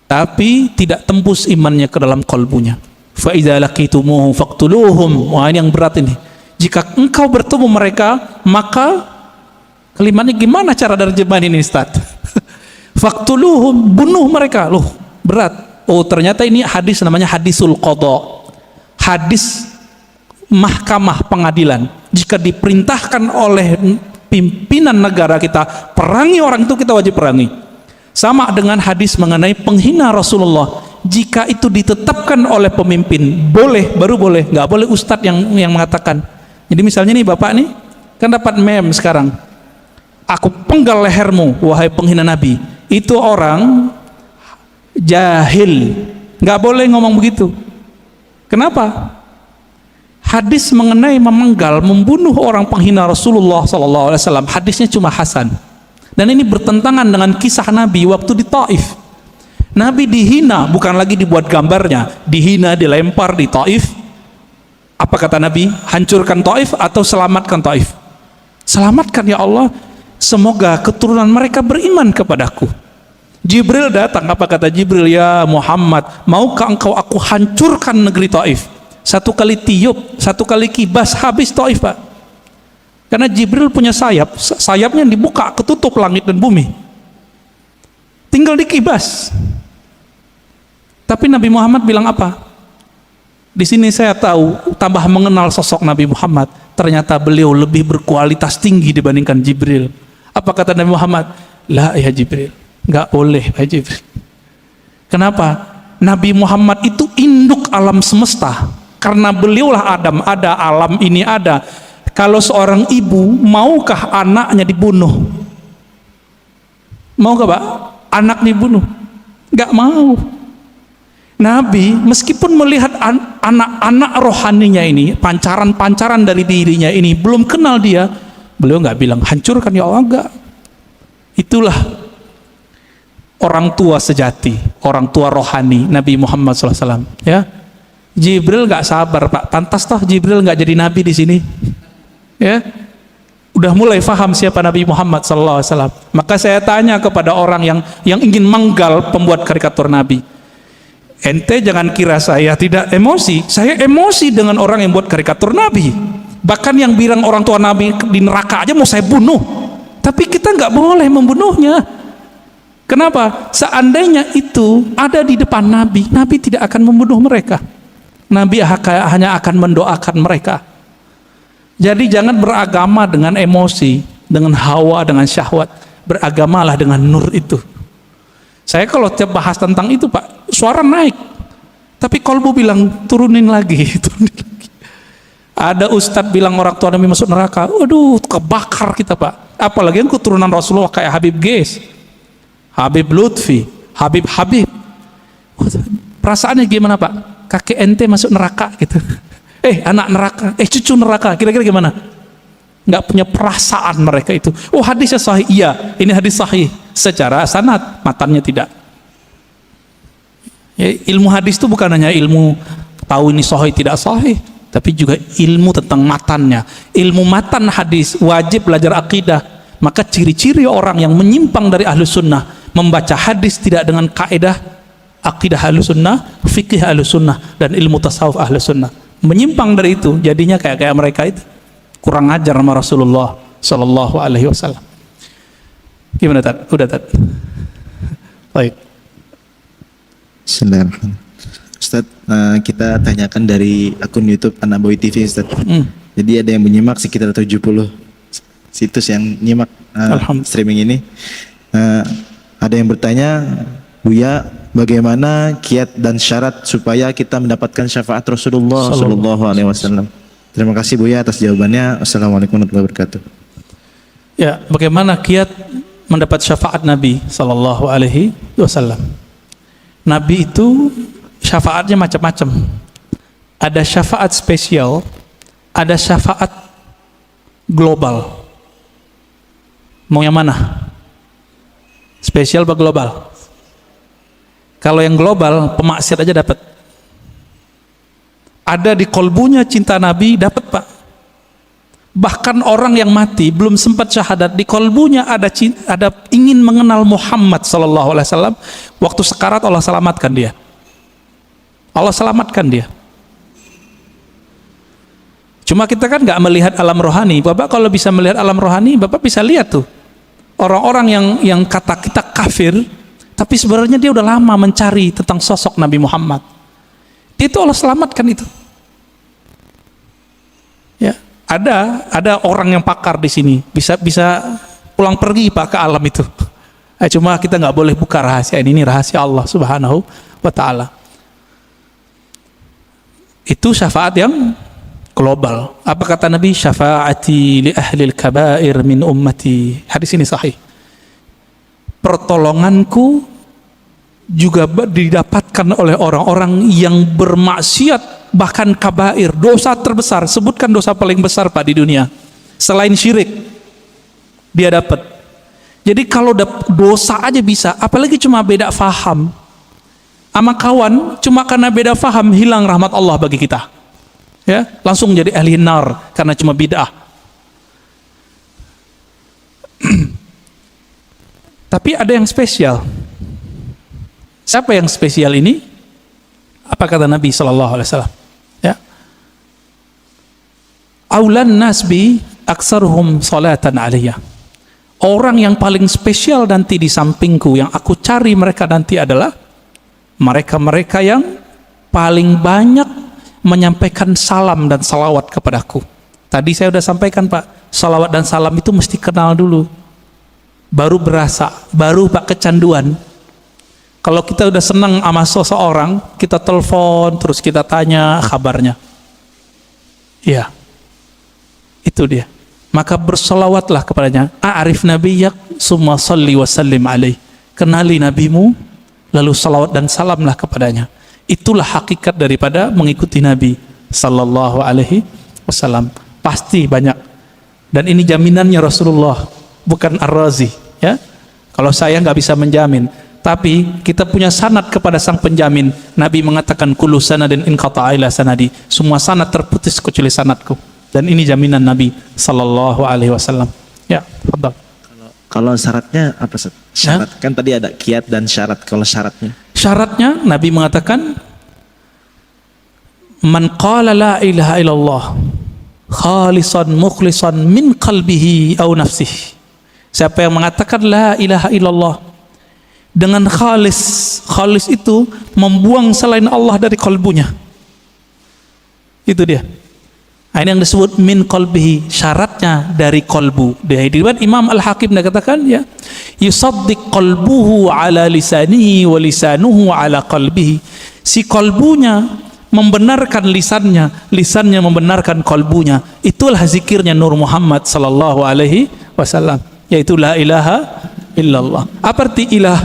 tapi tidak tembus imannya ke dalam kolbunya. Fa idza laqitumuhum faqtuluhum. Wah, ini yang berat ini. Jika engkau bertemu mereka, maka kalimatnya gimana cara terjemahan ini Ustaz? Faqtuluhum, bunuh mereka. Loh, berat. Oh, ternyata ini hadis namanya hadisul qadha. Hadis mahkamah pengadilan. Jika diperintahkan oleh pimpinan negara kita perangi orang itu, kita wajib perangi. Sama dengan hadis mengenai penghina Rasulullah, jika itu ditetapkan oleh pemimpin boleh, baru boleh, nggak boleh ustadz yang mengatakan. Jadi misalnya nih bapak nih kan dapat meme sekarang, aku penggal lehermu wahai penghina Nabi, itu orang jahil, nggak boleh ngomong begitu. Kenapa? Hadis mengenai memenggal, membunuh orang penghina Rasulullah SAW, hadisnya cuma hasan. Dan ini bertentangan dengan kisah Nabi waktu di Taif. Nabi dihina, bukan lagi dibuat gambarnya, dihina, dilempar di Taif. Apa kata Nabi? Hancurkan Taif atau selamatkan Taif? Selamatkan ya Allah, semoga keturunan mereka beriman kepadaku. Jibril datang, apa kata Jibril? Ya Muhammad, maukah engkau aku hancurkan negeri Taif? Satu kali tiup, satu kali kibas, habis Taif Pak. Karena Jibril punya sayap, sayapnya dibuka, ketutup langit dan bumi, tinggal dikibas. Tapi Nabi Muhammad bilang apa? Di sini saya tahu, tambah mengenal sosok Nabi Muhammad, ternyata beliau lebih berkualitas tinggi dibandingkan Jibril. Apa kata Nabi Muhammad? La ya Jibril, nggak boleh ya Jibril. Kenapa? Nabi Muhammad itu induk alam semesta, karena beliaulah Adam ada, alam ini ada. Kalau seorang ibu, maukah anaknya dibunuh? Maukah Pak? Anak dibunuh? Nggak mau. Nabi meskipun melihat anak-anak rohaninya ini, pancaran-pancaran dari dirinya ini, belum kenal dia, beliau nggak bilang hancurkan ya Allah, enggak. Itulah orang tua sejati, orang tua rohani Nabi Muhammad SAW. Ya, Jibril nggak sabar Pak, pantas toh Jibril nggak jadi Nabi di sini. Ya, udah mulai faham siapa Nabi Muhammad SAW. Maka saya tanya kepada orang yang ingin menggal pembuat karikatur Nabi, ente jangan kira saya tidak emosi. Saya emosi dengan orang yang buat karikatur Nabi. Bahkan yang bilang orang tua Nabi di neraka aja mau saya bunuh. Tapi kita nggak boleh membunuhnya. Kenapa? Seandainya itu ada di depan Nabi, Nabi tidak akan membunuh mereka. Nabi hanya akan mendoakan mereka. Jadi jangan beragama dengan emosi, dengan hawa, dengan syahwat. Beragamalah dengan nur itu. Saya kalau tiap bahas tentang itu Pak, suara naik. Tapi kolbu bilang turunin lagi, turunin lagi. Ada ustadz bilang orang tua Nabi masuk neraka. Waduh, kebakar kita Pak. Apalagi yang keturunan Rasulullah kayak Habib Ges, Habib Lutfi, Habib. Perasaannya gimana Pak? Kakek ente masuk neraka gitu. Anak neraka, cucu neraka, kira-kira gimana? Nggak punya perasaan mereka itu. Oh, hadisnya sahih, iya, ini hadis sahih secara sanad, matannya tidak. Ya, ilmu hadis itu bukan hanya ilmu tahu ini sahih tidak sahih, tapi juga ilmu tentang matannya. Ilmu matan hadis wajib belajar akidah. Maka ciri-ciri orang yang menyimpang dari ahlu sunnah membaca hadis tidak dengan kaidah akidah ahlu sunnah, fikih ahlu sunnah, dan ilmu tasawuf ahlu sunnah. Menyimpang dari itu jadinya kayak mereka itu, kurang ajar sama Rasulullah Sallallahu Alaihi Wasallam. Gimana Tad? Udah Tad? Baik. Bismillahirrahmanirrahim. Ustaz, kita tanyakan dari akun YouTube An-Nabawi TV Ustaz. Jadi ada yang menyimak sekitar 70 situs yang nyimak streaming ini. Ada yang bertanya, Buya, bagaimana kiat dan syarat supaya kita mendapatkan syafaat Rasulullah Sallallahu Alaihi Wasallam? Terima kasih Buya atas jawabannya. Assalamualaikum warahmatullahi wabarakatuh. Ya, bagaimana kiat mendapat syafaat Nabi Sallallahu Alaihi Wasallam? Nabi itu syafaatnya macam-macam. Ada syafaat spesial, ada syafaat global. Mau yang mana? Spesial atau global? Kalau yang global, pemaksiat aja dapat. Ada di kolbunya cinta Nabi, dapat Pak. Bahkan orang yang mati belum sempat syahadat, di kolbunya ada ingin mengenal Muhammad Sallallahu Alaihi Wasallam. Waktu sekarat Allah selamatkan dia. Allah selamatkan dia. Cuma kita kan nggak melihat alam rohani. Bapak kalau bisa melihat alam rohani, Bapak bisa lihat tuh orang-orang yang kata kita kafir, tapi sebenarnya dia udah lama mencari tentang sosok Nabi Muhammad. Itu Allah selamatkan itu. Ya, ada orang yang pakar di sini, bisa pulang pergi Pak ke alam itu. Cuma kita nggak boleh buka rahasia ini rahasia Allah Subhanahu wa Ta'ala. Itu syafaat yang global. Apa kata Nabi? Syafaati li ahlil kabair min ummati. Hadis ini sahih. Pertolonganku juga didapatkan oleh orang-orang yang bermaksiat, bahkan kabair, dosa terbesar. Sebutkan dosa paling besar Pak di dunia selain syirik, dia dapat. Jadi kalau dosa aja bisa, apalagi cuma beda faham sama kawan, cuma karena beda faham hilang rahmat Allah bagi kita, ya, langsung jadi ahli nar karena cuma bid'ah. Tapi ada yang spesial. Siapa yang spesial ini? Apa kata Nabi Sallallahu Alaihi Wasallam? Ya, aulan nasbi aksaruhum salatan alaiya. Orang yang paling spesial nanti di sampingku, yang aku cari mereka nanti adalah mereka-mereka yang paling banyak menyampaikan salam dan salawat kepadaku. Tadi saya sudah sampaikan Pak, salawat dan salam itu mesti kenal dulu, baru berasa, baru Pak kecanduan. Kalau kita udah senang sama seseorang, kita telepon terus kita tanya kabarnya, ya, itu dia. Maka bersolawatlah kepadanya. A'rif nabiyyak summa salli wa sallim alaih. Kenali nabimu, lalu salawat dan salamlah kepadanya. Itulah hakikat daripada mengikuti Nabi Sallallahu Alaihi Wasallam. Pasti banyak. Dan ini jaminannya Rasulullah, bukan Ar-Razi. Ya, kalau saya nggak bisa menjamin, tapi kita punya sanad kepada sang penjamin. Nabi mengatakan kullu sanadin inqata'a ila sanadi. Semua sanad terputus kecuali sanadku. Dan ini jaminan Nabi Sallallahu Alaihi Wasallam. Ya, fadhal. Kalau syaratnya apa Ustaz? Syarat kan tadi ada kiat dan syarat. Kalau syaratnya Nabi mengatakan man qala la ilaha illallah khalisan mukhlisan min qalbihi aw nafsihi. Siapa yang mengatakan la ilaha illallah dengan khalis itu membuang selain Allah dari kalbunya Itu dia. Nah, ini yang disebut min qalbihi, syaratnya dari kolbu. Dari Imam Al-Hakim dia katakan ya, yusaddiq qalbuhu ala lisanihi wa lisanuhu ala qalbihi. Si kolbunya membenarkan lisannya, lisannya membenarkan kolbunya. Itulah zikirnya Nur Muhammad sallallahu alaihi wasallam, yaitu la ilaha illallah. Apa arti ilah?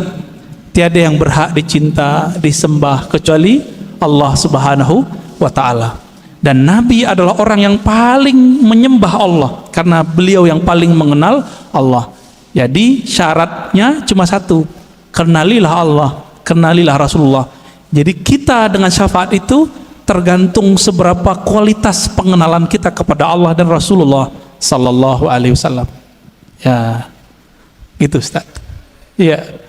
Tiada yang berhak dicinta, disembah kecuali Allah Subhanahu wa taala. Dan Nabi adalah orang yang paling menyembah Allah karena beliau yang paling mengenal Allah. Jadi syaratnya cuma satu, kenalilah Allah, kenalilah Rasulullah. Jadi kita dengan syafaat itu tergantung seberapa kualitas pengenalan kita kepada Allah dan Rasulullah sallallahu alaihi wasallam. Ya, gitu Ustaz. Iya.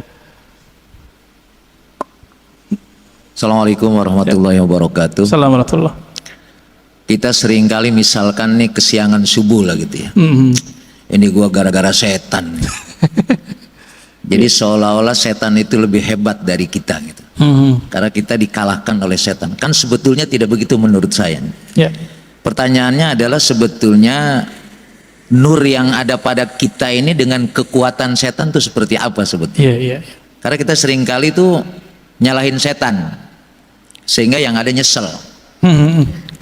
Assalamualaikum warahmatullahi wabarakatuh. Assalamualaikum. Kita sering kali misalkan nih kesiangan subuh lah gitu ya. Ini gua gara-gara setan. Jadi seolah-olah setan itu lebih hebat dari kita gitu. Karena kita dikalahkan oleh setan. Kan sebetulnya tidak begitu menurut saya. Ya. Pertanyaannya adalah sebetulnya nur yang ada pada kita ini dengan kekuatan setan itu seperti apa sebetulnya? Iya. Karena kita sering kali tuh nyalahin setan sehingga yang ada nyesel.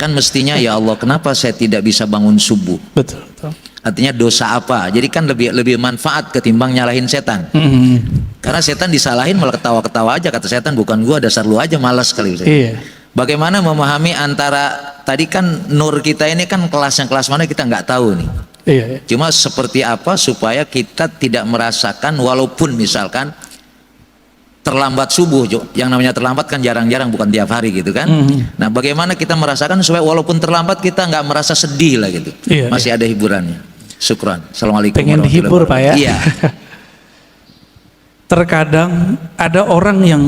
Kan mestinya ya Allah kenapa saya tidak bisa bangun subuh? Betul. Artinya dosa apa? Jadi kan lebih manfaat ketimbang nyalahin setan. Karena setan disalahin malah ketawa-ketawa aja, kata setan bukan gua, dasar lu aja, malas kali. Iya. Bagaimana memahami antara tadi kan nur kita ini kan kelasnya kelas mana kita nggak tahu nih. Iya. Cuma seperti apa supaya kita tidak merasakan walaupun misalkan terlambat subuh, yang namanya terlambat kan jarang-jarang, bukan tiap hari gitu kan. Nah bagaimana kita merasakan supaya walaupun terlambat kita nggak merasa sedih lah gitu. Iya, masih ada hiburannya. Syukran. Assalamualaikum Pengen dihibur Pak ya. Iya. Terkadang ada orang yang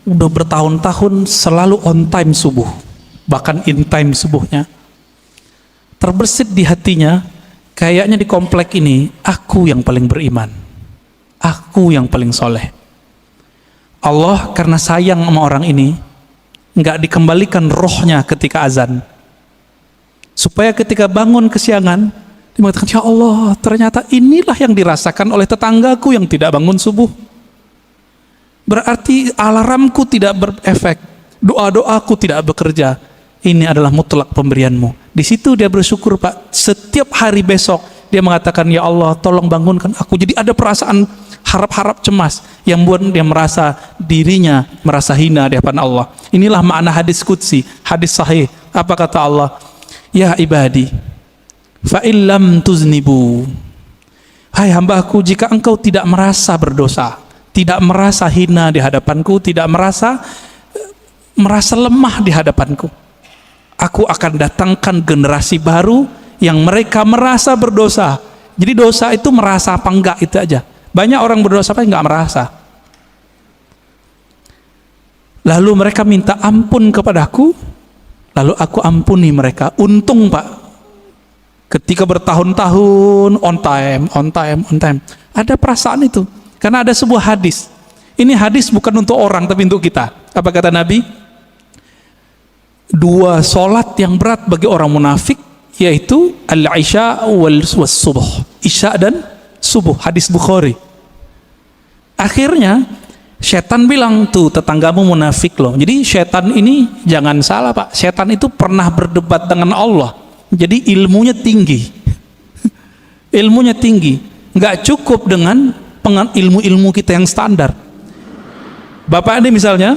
udah bertahun-tahun selalu on time subuh, bahkan in time subuhnya. Terbersit di hatinya, kayaknya di komplek ini aku yang paling beriman, aku yang paling soleh. Allah karena sayang sama orang ini nggak dikembalikan rohnya ketika azan, supaya ketika bangun kesiangan dia mengatakan, ya Allah ternyata inilah yang dirasakan oleh tetanggaku yang tidak bangun subuh. Berarti alarmku tidak berefek, doa-doaku tidak bekerja. Ini adalah mutlak pemberianmu. Di situ dia bersyukur Pak. Setiap hari besok dia mengatakan, ya Allah tolong bangunkan aku. Jadi ada perasaan harap-harap cemas yang buat dia merasa dirinya merasa hina di hadapan Allah. Inilah makna hadis qudsi, hadis sahih. Apa kata Allah? Ya ibadi, fa illam tuznibu. Hai hambaku, jika engkau tidak merasa berdosa, tidak merasa hina di hadapanku, tidak merasa lemah di hadapanku, aku akan datangkan generasi baru yang mereka merasa berdosa. Jadi dosa itu merasa apa enggak itu aja. Banyak orang berdosa tapi nggak merasa. Lalu mereka minta ampun kepadaku, lalu aku ampuni mereka. Untung Pak, ketika bertahun-tahun on time, ada perasaan itu. Karena ada sebuah hadis. Ini hadis bukan untuk orang tapi untuk kita. Apa kata Nabi? 2 solat yang berat bagi orang munafik, yaitu al-isya wal subuh. Isya dan subuh, hadis Bukhari. Akhirnya setan bilang, tuh tetanggamu munafik loh. Jadi setan ini jangan salah Pak, setan itu pernah berdebat dengan Allah. Jadi ilmunya tinggi. Ilmunya tinggi. Nggak cukup dengan ilmu-ilmu kita yang standar. Bapak ini misalnya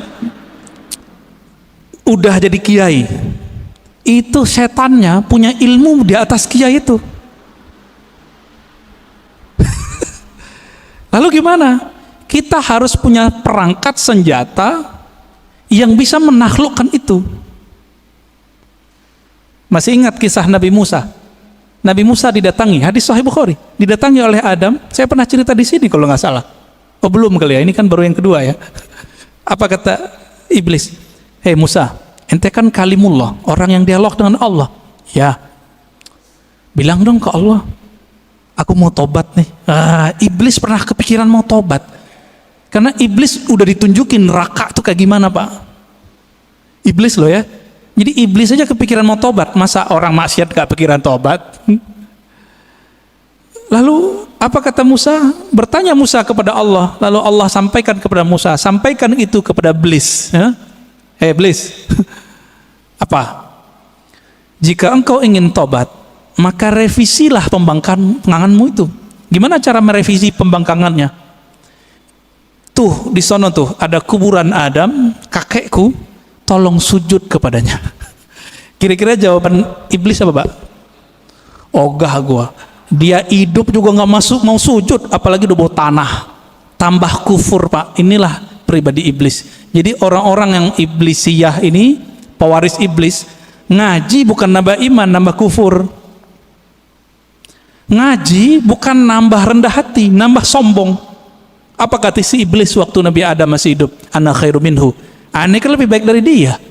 udah jadi kiai, itu setannya punya ilmu di atas kiai itu. Lalu gimana? Kita harus punya perangkat senjata yang bisa menaklukkan itu. Masih ingat kisah Nabi Musa? Nabi Musa didatangi, hadis Sahih Bukhari, didatangi oleh Adam. Saya pernah cerita di sini kalau nggak salah. Oh belum kali ya, ini kan baru yang kedua ya. Apa kata iblis? Hei Musa, ente kan kalimullah, orang yang dialog dengan Allah. Ya, bilang dong ke Allah, aku mau tobat nih. Iblis pernah kepikiran mau tobat, karena iblis udah ditunjukin neraka tuh kayak gimana Pak. Iblis loh ya, Jadi iblis saja kepikiran mau tobat, masa orang maksiat gak pikiran tobat? Lalu apa kata Musa? Bertanya Musa kepada Allah, lalu Allah sampaikan kepada Musa, sampaikan itu kepada iblis. Ya? Iblis, apa? Jika engkau ingin tobat, maka revisilah pembangkanganmu itu. Gimana cara merevisi pembangkangannya? Tuh di sono tuh ada kuburan Adam, kakekku, tolong sujud kepadanya. Kira-kira jawaban iblis apa, Pak? Ogah gua. Dia hidup juga nggak masuk mau sujud, apalagi udah bawa tanah. Tambah kufur, Pak. Inilah pribadi iblis. Jadi orang-orang yang iblisiyah ini, pewaris iblis, ngaji bukan nambah iman, nambah kufur. Ngaji bukan nambah rendah hati, nambah sombong. Apa kata si iblis waktu Nabi Adam masih hidup? Ana khairu minhu. Aneh kan lebih baik dari dia.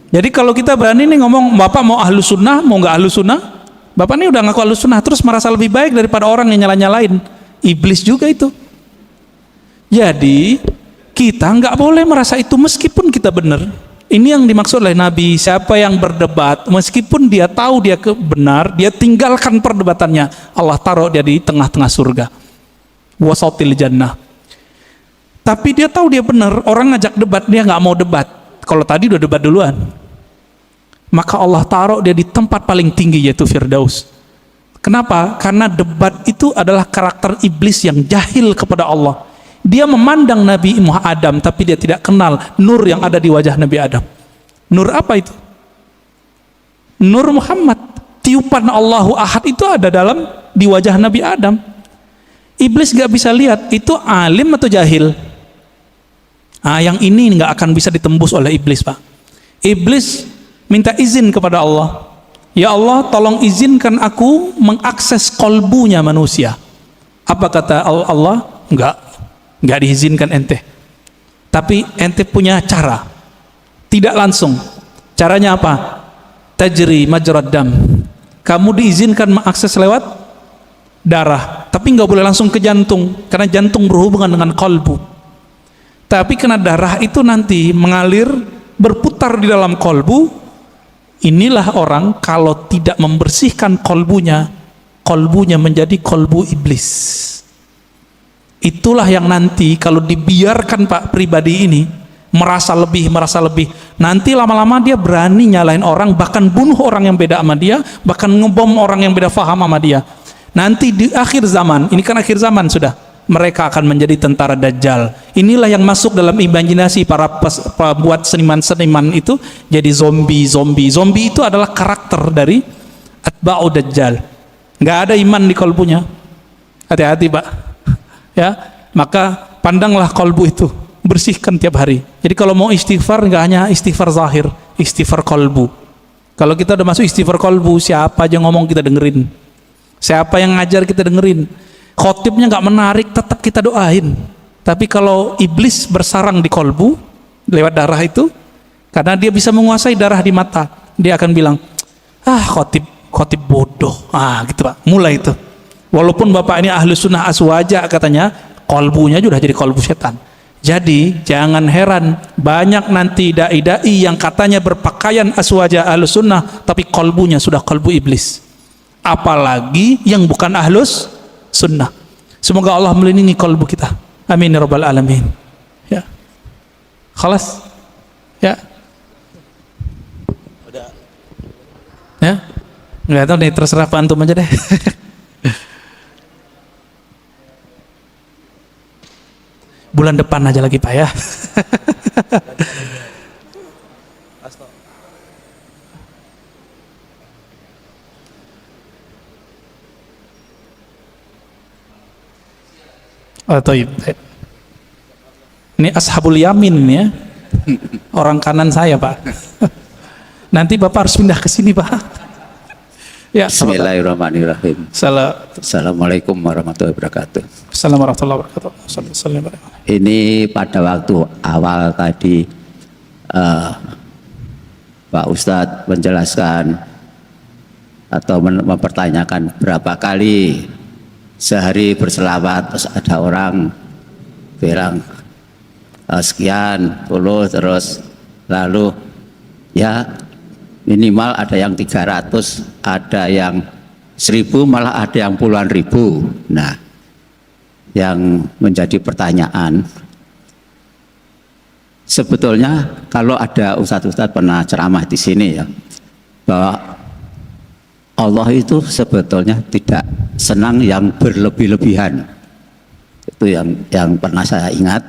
Jadi kalau kita berani nih ngomong, Bapak mau ahlu sunnah, mau nggak ahlu sunnah? Bapak ini udah ngaku ahlu sunnah, terus merasa lebih baik daripada orang yang nyala-nyalain. Iblis juga itu. Jadi kita nggak boleh merasa itu meskipun kita benar. Ini yang dimaksud oleh Nabi. Siapa yang berdebat, meskipun dia tahu dia benar, dia tinggalkan perdebatannya. Allah taruh dia di tengah-tengah surga. Wasatil jannah. Tapi dia tahu dia benar, orang ngajak debat dia nggak mau debat. Kalau tadi udah debat duluan, maka Allah taruh dia di tempat paling tinggi, yaitu Firdaus. Kenapa? Karena debat itu adalah karakter iblis yang jahil kepada Allah. Dia memandang Nabi Adam, tapi dia tidak kenal nur yang ada di wajah Nabi Adam. Nur apa itu? Nur Muhammad. Tiupan Allahu Ahad itu ada di wajah Nabi Adam. Iblis gak bisa lihat itu alim atau jahil. Yang ini gak akan bisa ditembus oleh iblis, Pak. Iblis minta izin kepada Allah. Ya Allah, tolong izinkan aku mengakses kolbunya manusia. Apa kata Allah? Enggak diizinkan ente. Tapi ente punya cara. Tidak langsung. Caranya apa? Tajri majrad dam. Kamu diizinkan mengakses lewat darah, tapi nggak boleh langsung ke jantung, karena jantung berhubungan dengan kolbu. Tapi karena darah itu nanti mengalir, berputar di dalam kolbu. Inilah orang kalau tidak membersihkan kolbunya menjadi kolbu iblis. Itulah yang nanti kalau dibiarkan Pak pribadi ini merasa lebih, nanti lama-lama dia berani nyalain orang, bahkan bunuh orang yang beda sama dia, bahkan ngebom orang yang beda faham sama dia. Nanti di akhir zaman, ini kan akhir zaman sudah, mereka akan menjadi tentara Dajjal. Inilah yang masuk dalam imajinasi para pembuat seniman-seniman itu, jadi zombie. Zombie itu adalah karakter dari atba'u Dajjal. Nggak ada iman di kolbunya. Hati-hati, Pak. Ya, maka pandanglah kolbu itu, bersihkan tiap hari. Jadi kalau mau istighfar, nggak hanya istighfar zahir, istighfar kolbu. Kalau kita udah masuk istighfar kolbu, siapa aja ngomong kita dengerin. Siapa yang ngajar kita dengerin. Khotibnya nggak menarik, tetap kita doain. Tapi kalau iblis bersarang di kolbu lewat darah itu, karena dia bisa menguasai darah di mata, dia akan bilang, khotib bodoh. Gitu, Pak. Mulai itu. Walaupun bapak ini ahlu sunnah aswaja katanya, kolbunya sudah jadi kolbu setan. Jadi jangan heran banyak nanti dai-dai yang katanya berpakaian aswaja ahlu sunnah, tapi kolbunya sudah kolbu iblis. Apalagi yang bukan ahlus sunnah. Semoga Allah melindungi kolbu kita. Amin ya rabbal alamin. Ya. Khalas. Ya. Udah. Ya. Nggak tahu nih, terserah Pak Antum aja deh. Bulan depan aja lagi Pak ya. Ini ashabul yamin ya. Orang kanan saya, Pak. Nanti Bapak harus pindah ke sini, Pak. Ya, Bismillahirrahmanirrahim. Assalamualaikum warahmatullahi wabarakatuh. Assalamualaikum warahmatullahi wabarakatuh. Ini pada waktu awal tadi Pak Ustadz menjelaskan atau mempertanyakan berapa kali sehari berselawat, terus ada orang bilang sekian puluh, terus lalu ya minimal ada yang 300, ada yang 1000, malah ada yang puluhan ribu. Nah, yang menjadi pertanyaan, sebetulnya kalau ada ustadz-ustadz pernah ceramah di sini ya, bahwa Allah itu sebetulnya tidak senang yang berlebih-lebihan. Itu yang pernah saya ingat.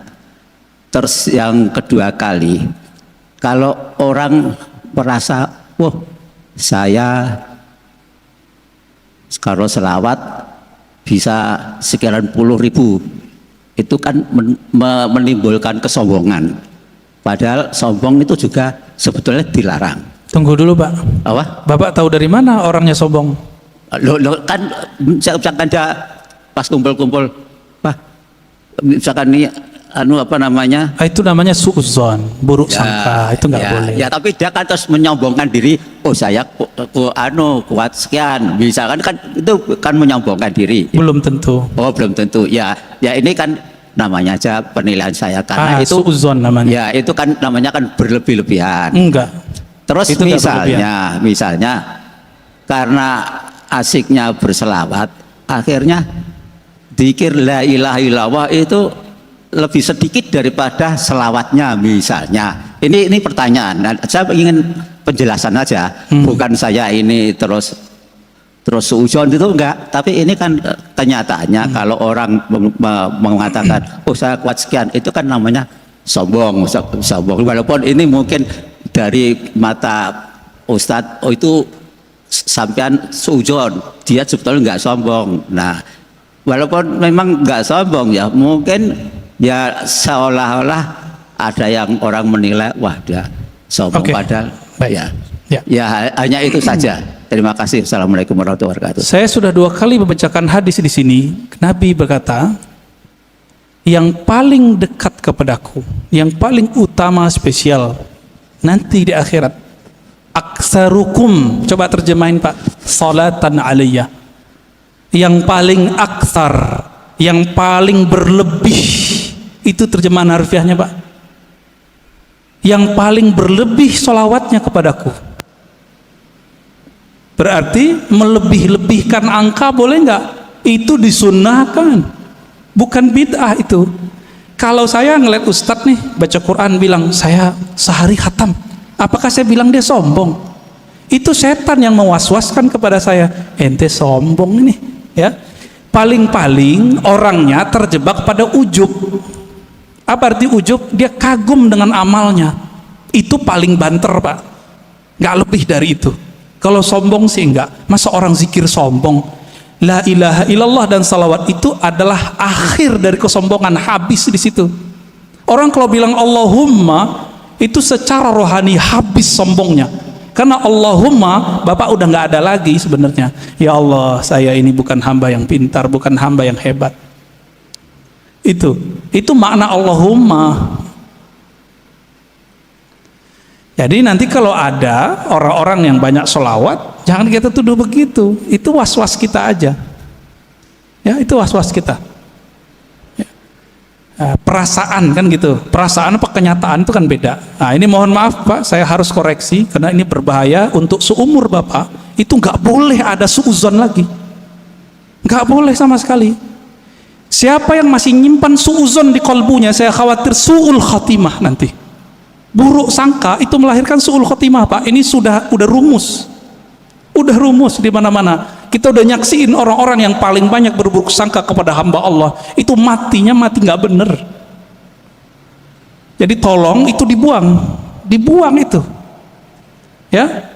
Terus yang kedua kali, kalau orang merasa, wah saya kalau selawat bisa sekian puluh ribu, itu kan menimbulkan kesombongan. Padahal sombong itu juga sebetulnya dilarang. Tunggu dulu Pak. Apa? Bapak tahu dari mana orangnya sombong? Lo kan misalkan dia pas kumpul-kumpul, Pak, misalkan nih apa namanya? Itu namanya suudzon, buruk sangka. Itu nggak boleh. Ya, tapi dia kan terus menyombongkan diri. Oh saya kuat sekian. Misalkan kan itu kan menyombongkan diri. Belum tentu. Oh belum tentu. Ya ini kan namanya aja penilaian saya karena itu suudzon namanya. Ya itu kan namanya kan berlebih-lebihan. Enggak. Terus itu misalnya karena asiknya berselawat, akhirnya dzikir la ilaha illallah itu lebih sedikit daripada selawatnya misalnya. Ini pertanyaan. Nah, saya ingin penjelasan aja, bukan saya ini terus suudzon itu enggak, tapi ini kan kenyataannya kalau orang mengatakan oh saya kuat sekian, itu kan namanya sombong. Walaupun ini mungkin dari mata Ustadz, oh itu sampean suudzon, dia sebetulnya enggak sombong. Nah, walaupun memang enggak sombong ya, mungkin ya seolah-olah ada yang orang menilai wah dia sombong. Padahal ya hanya itu saja. Terima kasih. Assalamualaikum warahmatullahi wabarakatuh. Saya sudah 2 kali membacakan hadis di sini. Nabi berkata, yang paling dekat kepadaku, yang paling utama spesial nanti di akhirat, aksarukum, coba terjemahin Pak, salatan alayya, yang paling aksar, yang paling berlebih, itu terjemahan harfiahnya Pak, yang paling berlebih sholawatnya kepadaku. Berarti melebih-lebihkan angka boleh nggak? Itu disunnahkan, bukan bid'ah itu. Kalau saya ngeliat ustadz nih baca Quran bilang saya sehari khatam, apakah saya bilang dia sombong? Itu setan yang mewaswaskan kepada saya, ente sombong ini ya. Paling-paling orangnya terjebak pada ujub. Apa arti ujub? Dia kagum dengan amalnya. Itu paling banter Pak, nggak lebih dari itu. Kalau sombong sih enggak. Masa orang zikir sombong? La ilaha illallah dan salawat itu adalah akhir dari kesombongan, habis di situ. Orang kalau bilang Allahumma itu secara rohani habis sombongnya. Karena Allahumma Bapak udah nggak ada lagi sebenarnya. Ya Allah, saya ini bukan hamba yang pintar, bukan hamba yang hebat. Itu makna Allahumma. Jadi nanti kalau ada orang-orang yang banyak sholawat, jangan kita tuduh begitu. Itu was-was kita aja. Ya, itu was-was kita. Ya. Perasaan kan gitu. Perasaan apa kenyataan itu kan beda. Nah ini mohon maaf Pak, saya harus koreksi karena ini berbahaya untuk seumur Bapak. Itu nggak boleh ada suudzon lagi. Nggak boleh sama sekali. Siapa yang masih nyimpan suudzon di kolbunya, saya khawatir su'ul khatimah nanti. Buruk sangka itu melahirkan su'ul khotimah Pak. Ini udah rumus di mana-mana. Kita udah nyaksiin orang-orang yang paling banyak berburuk sangka kepada hamba Allah itu mati nggak bener. Jadi tolong itu dibuang itu ya.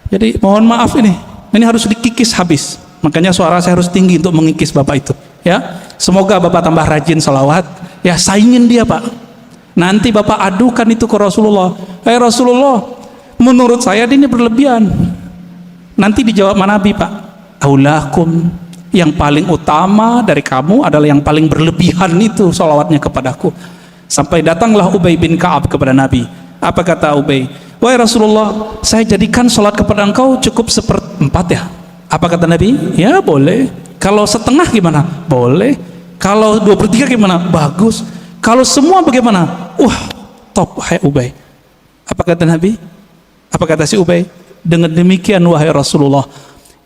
Jadi mohon maaf ini harus dikikis habis. Makanya suara saya harus tinggi untuk mengikis Bapak itu ya. Semoga Bapak tambah rajin salawat ya, saingin dia Pak. Nanti Bapak adukan itu ke Rasulullah. Rasulullah, menurut saya ini berlebihan. Nanti dijawab Nabi Pak, aulakum, yang paling utama dari kamu adalah yang paling berlebihan itu sholawatnya kepadaku. Sampai datanglah Ubay bin Ka'ab kepada Nabi. Apa kata Ubay? Wahai Rasulullah, saya jadikan sholat kepada engkau cukup 1/4 ya. Apa kata Nabi? Ya boleh. Kalau setengah gimana? Boleh. Kalau 2/3 gimana? Bagus. Kalau semua bagaimana? Top, hai Ubay. Apa kata Nabi? Apa kata si Ubay? Dengan demikian wahai Rasulullah,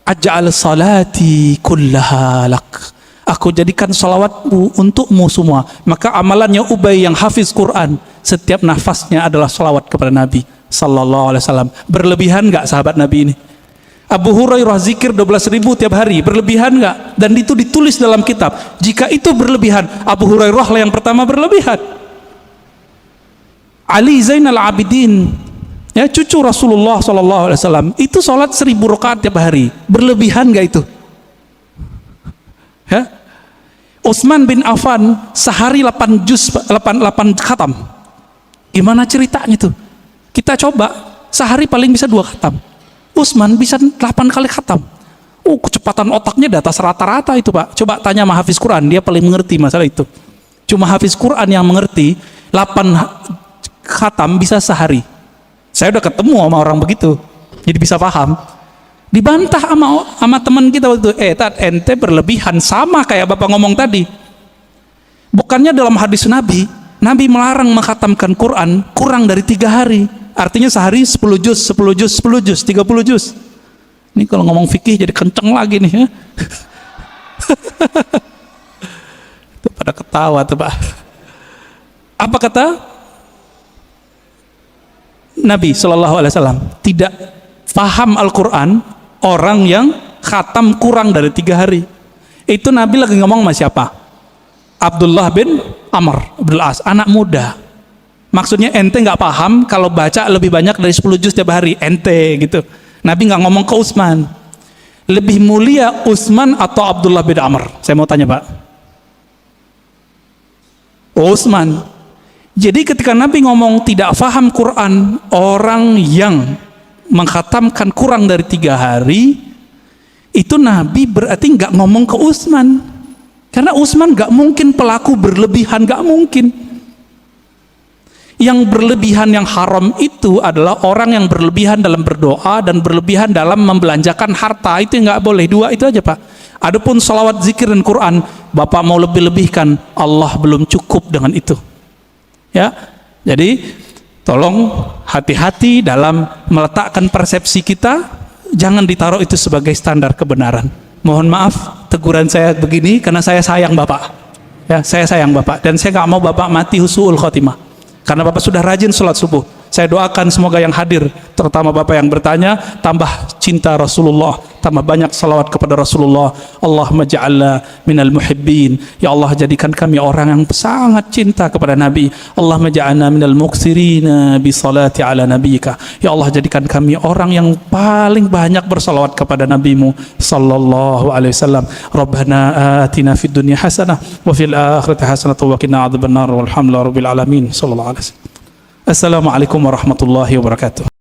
aj'al salati kullaha lak. Aku jadikan salawatmu untukmu semua. Maka amalannya Ubay yang hafiz Quran, setiap nafasnya adalah salawat kepada Nabi sallallahu alaihi wasallam. Berlebihan enggak sahabat Nabi ini? Abu Hurairah zikir 12.000 tiap hari, berlebihan enggak? Dan itu ditulis dalam kitab. Jika itu berlebihan, Abu Hurairah lah yang pertama berlebihan. Ali Zainal Abidin, ya cucu Rasulullah sallallahu alaihi wasallam, itu sholat 1000 rakaat tiap hari. Berlebihan enggak itu? Ya. Utsman bin Affan sehari 8 khatam. Gimana ceritanya tuh? Kita coba, sehari paling bisa 2 khatam. Utsman bisa 8 kali khatam. Kecepatan otaknya di atas rata-rata itu, Pak. Coba tanya sama hafiz Quran, dia paling mengerti masalah itu. Cuma hafiz Quran yang mengerti 8 khatam bisa sehari. Saya udah ketemu sama orang begitu, jadi bisa paham. Dibantah sama teman kita waktu itu, ente berlebihan, sama kayak Bapak ngomong tadi. Bukannya dalam hadis Nabi melarang mengkhatamkan Quran kurang dari 3 hari. Artinya sehari 10 juz, 10 juz, 10 juz, 30 juz. Ini kalau ngomong fikih jadi kenceng lagi nih ya. Itu pada ketawa tuh, Pak. Apa kata Nabi Shallallahu Alaihi Wasallam? Tidak paham Al-Quran orang yang khatam kurang dari 3 hari. Itu Nabi lagi ngomong sama siapa? Abdullah bin Amr Abdul As, anak muda. Maksudnya ente nggak paham kalau baca lebih banyak dari 10 juz tiap hari, ente gitu. Nabi nggak ngomong ke Utsman. Lebih mulia Utsman atau Abdullah bin Amr? Saya mau tanya, Pak. Utsman. Jadi ketika Nabi ngomong tidak paham Quran orang yang mengkhatamkan kurang dari 3 hari, itu Nabi berarti nggak ngomong ke Utsman, karena Utsman nggak mungkin pelaku berlebihan, nggak mungkin. Yang berlebihan yang haram itu adalah orang yang berlebihan dalam berdoa dan berlebihan dalam membelanjakan harta, itu nggak boleh. 2 itu aja, Pak. Adapun salawat, zikir, dan Quran, Bapak mau lebih-lebihkan, Allah belum cukup dengan itu. Ya, jadi tolong hati-hati dalam meletakkan persepsi kita, jangan ditaruh itu sebagai standar kebenaran. Mohon maaf teguran saya begini karena saya sayang Bapak. Ya, saya sayang Bapak dan saya nggak mau Bapak mati husnul khotimah. Karena Bapak sudah rajin sholat subuh. Saya doakan semoga yang hadir, terutama Bapak yang bertanya, tambah cinta Rasulullah, tambah banyak salawat kepada Rasulullah. Allahumma ja'alna minal muhibbin. Ya Allah, jadikan kami orang yang sangat cinta kepada Nabi. Allahumma ja'alna minal muksirina bi salati ala nabiyika. Ya Allah, jadikan kami orang yang paling banyak bersalawat kepada Nabimu sallallahu alaihi wasallam. Rabbana atina fid dunya hasanah wa fil akhirati hasanah wa qina adzabannar. Walhamdulillahi rabbil alamin. Sallallahu alaihi wasallam. Assalamualaikum warahmatullahi wabarakatuh.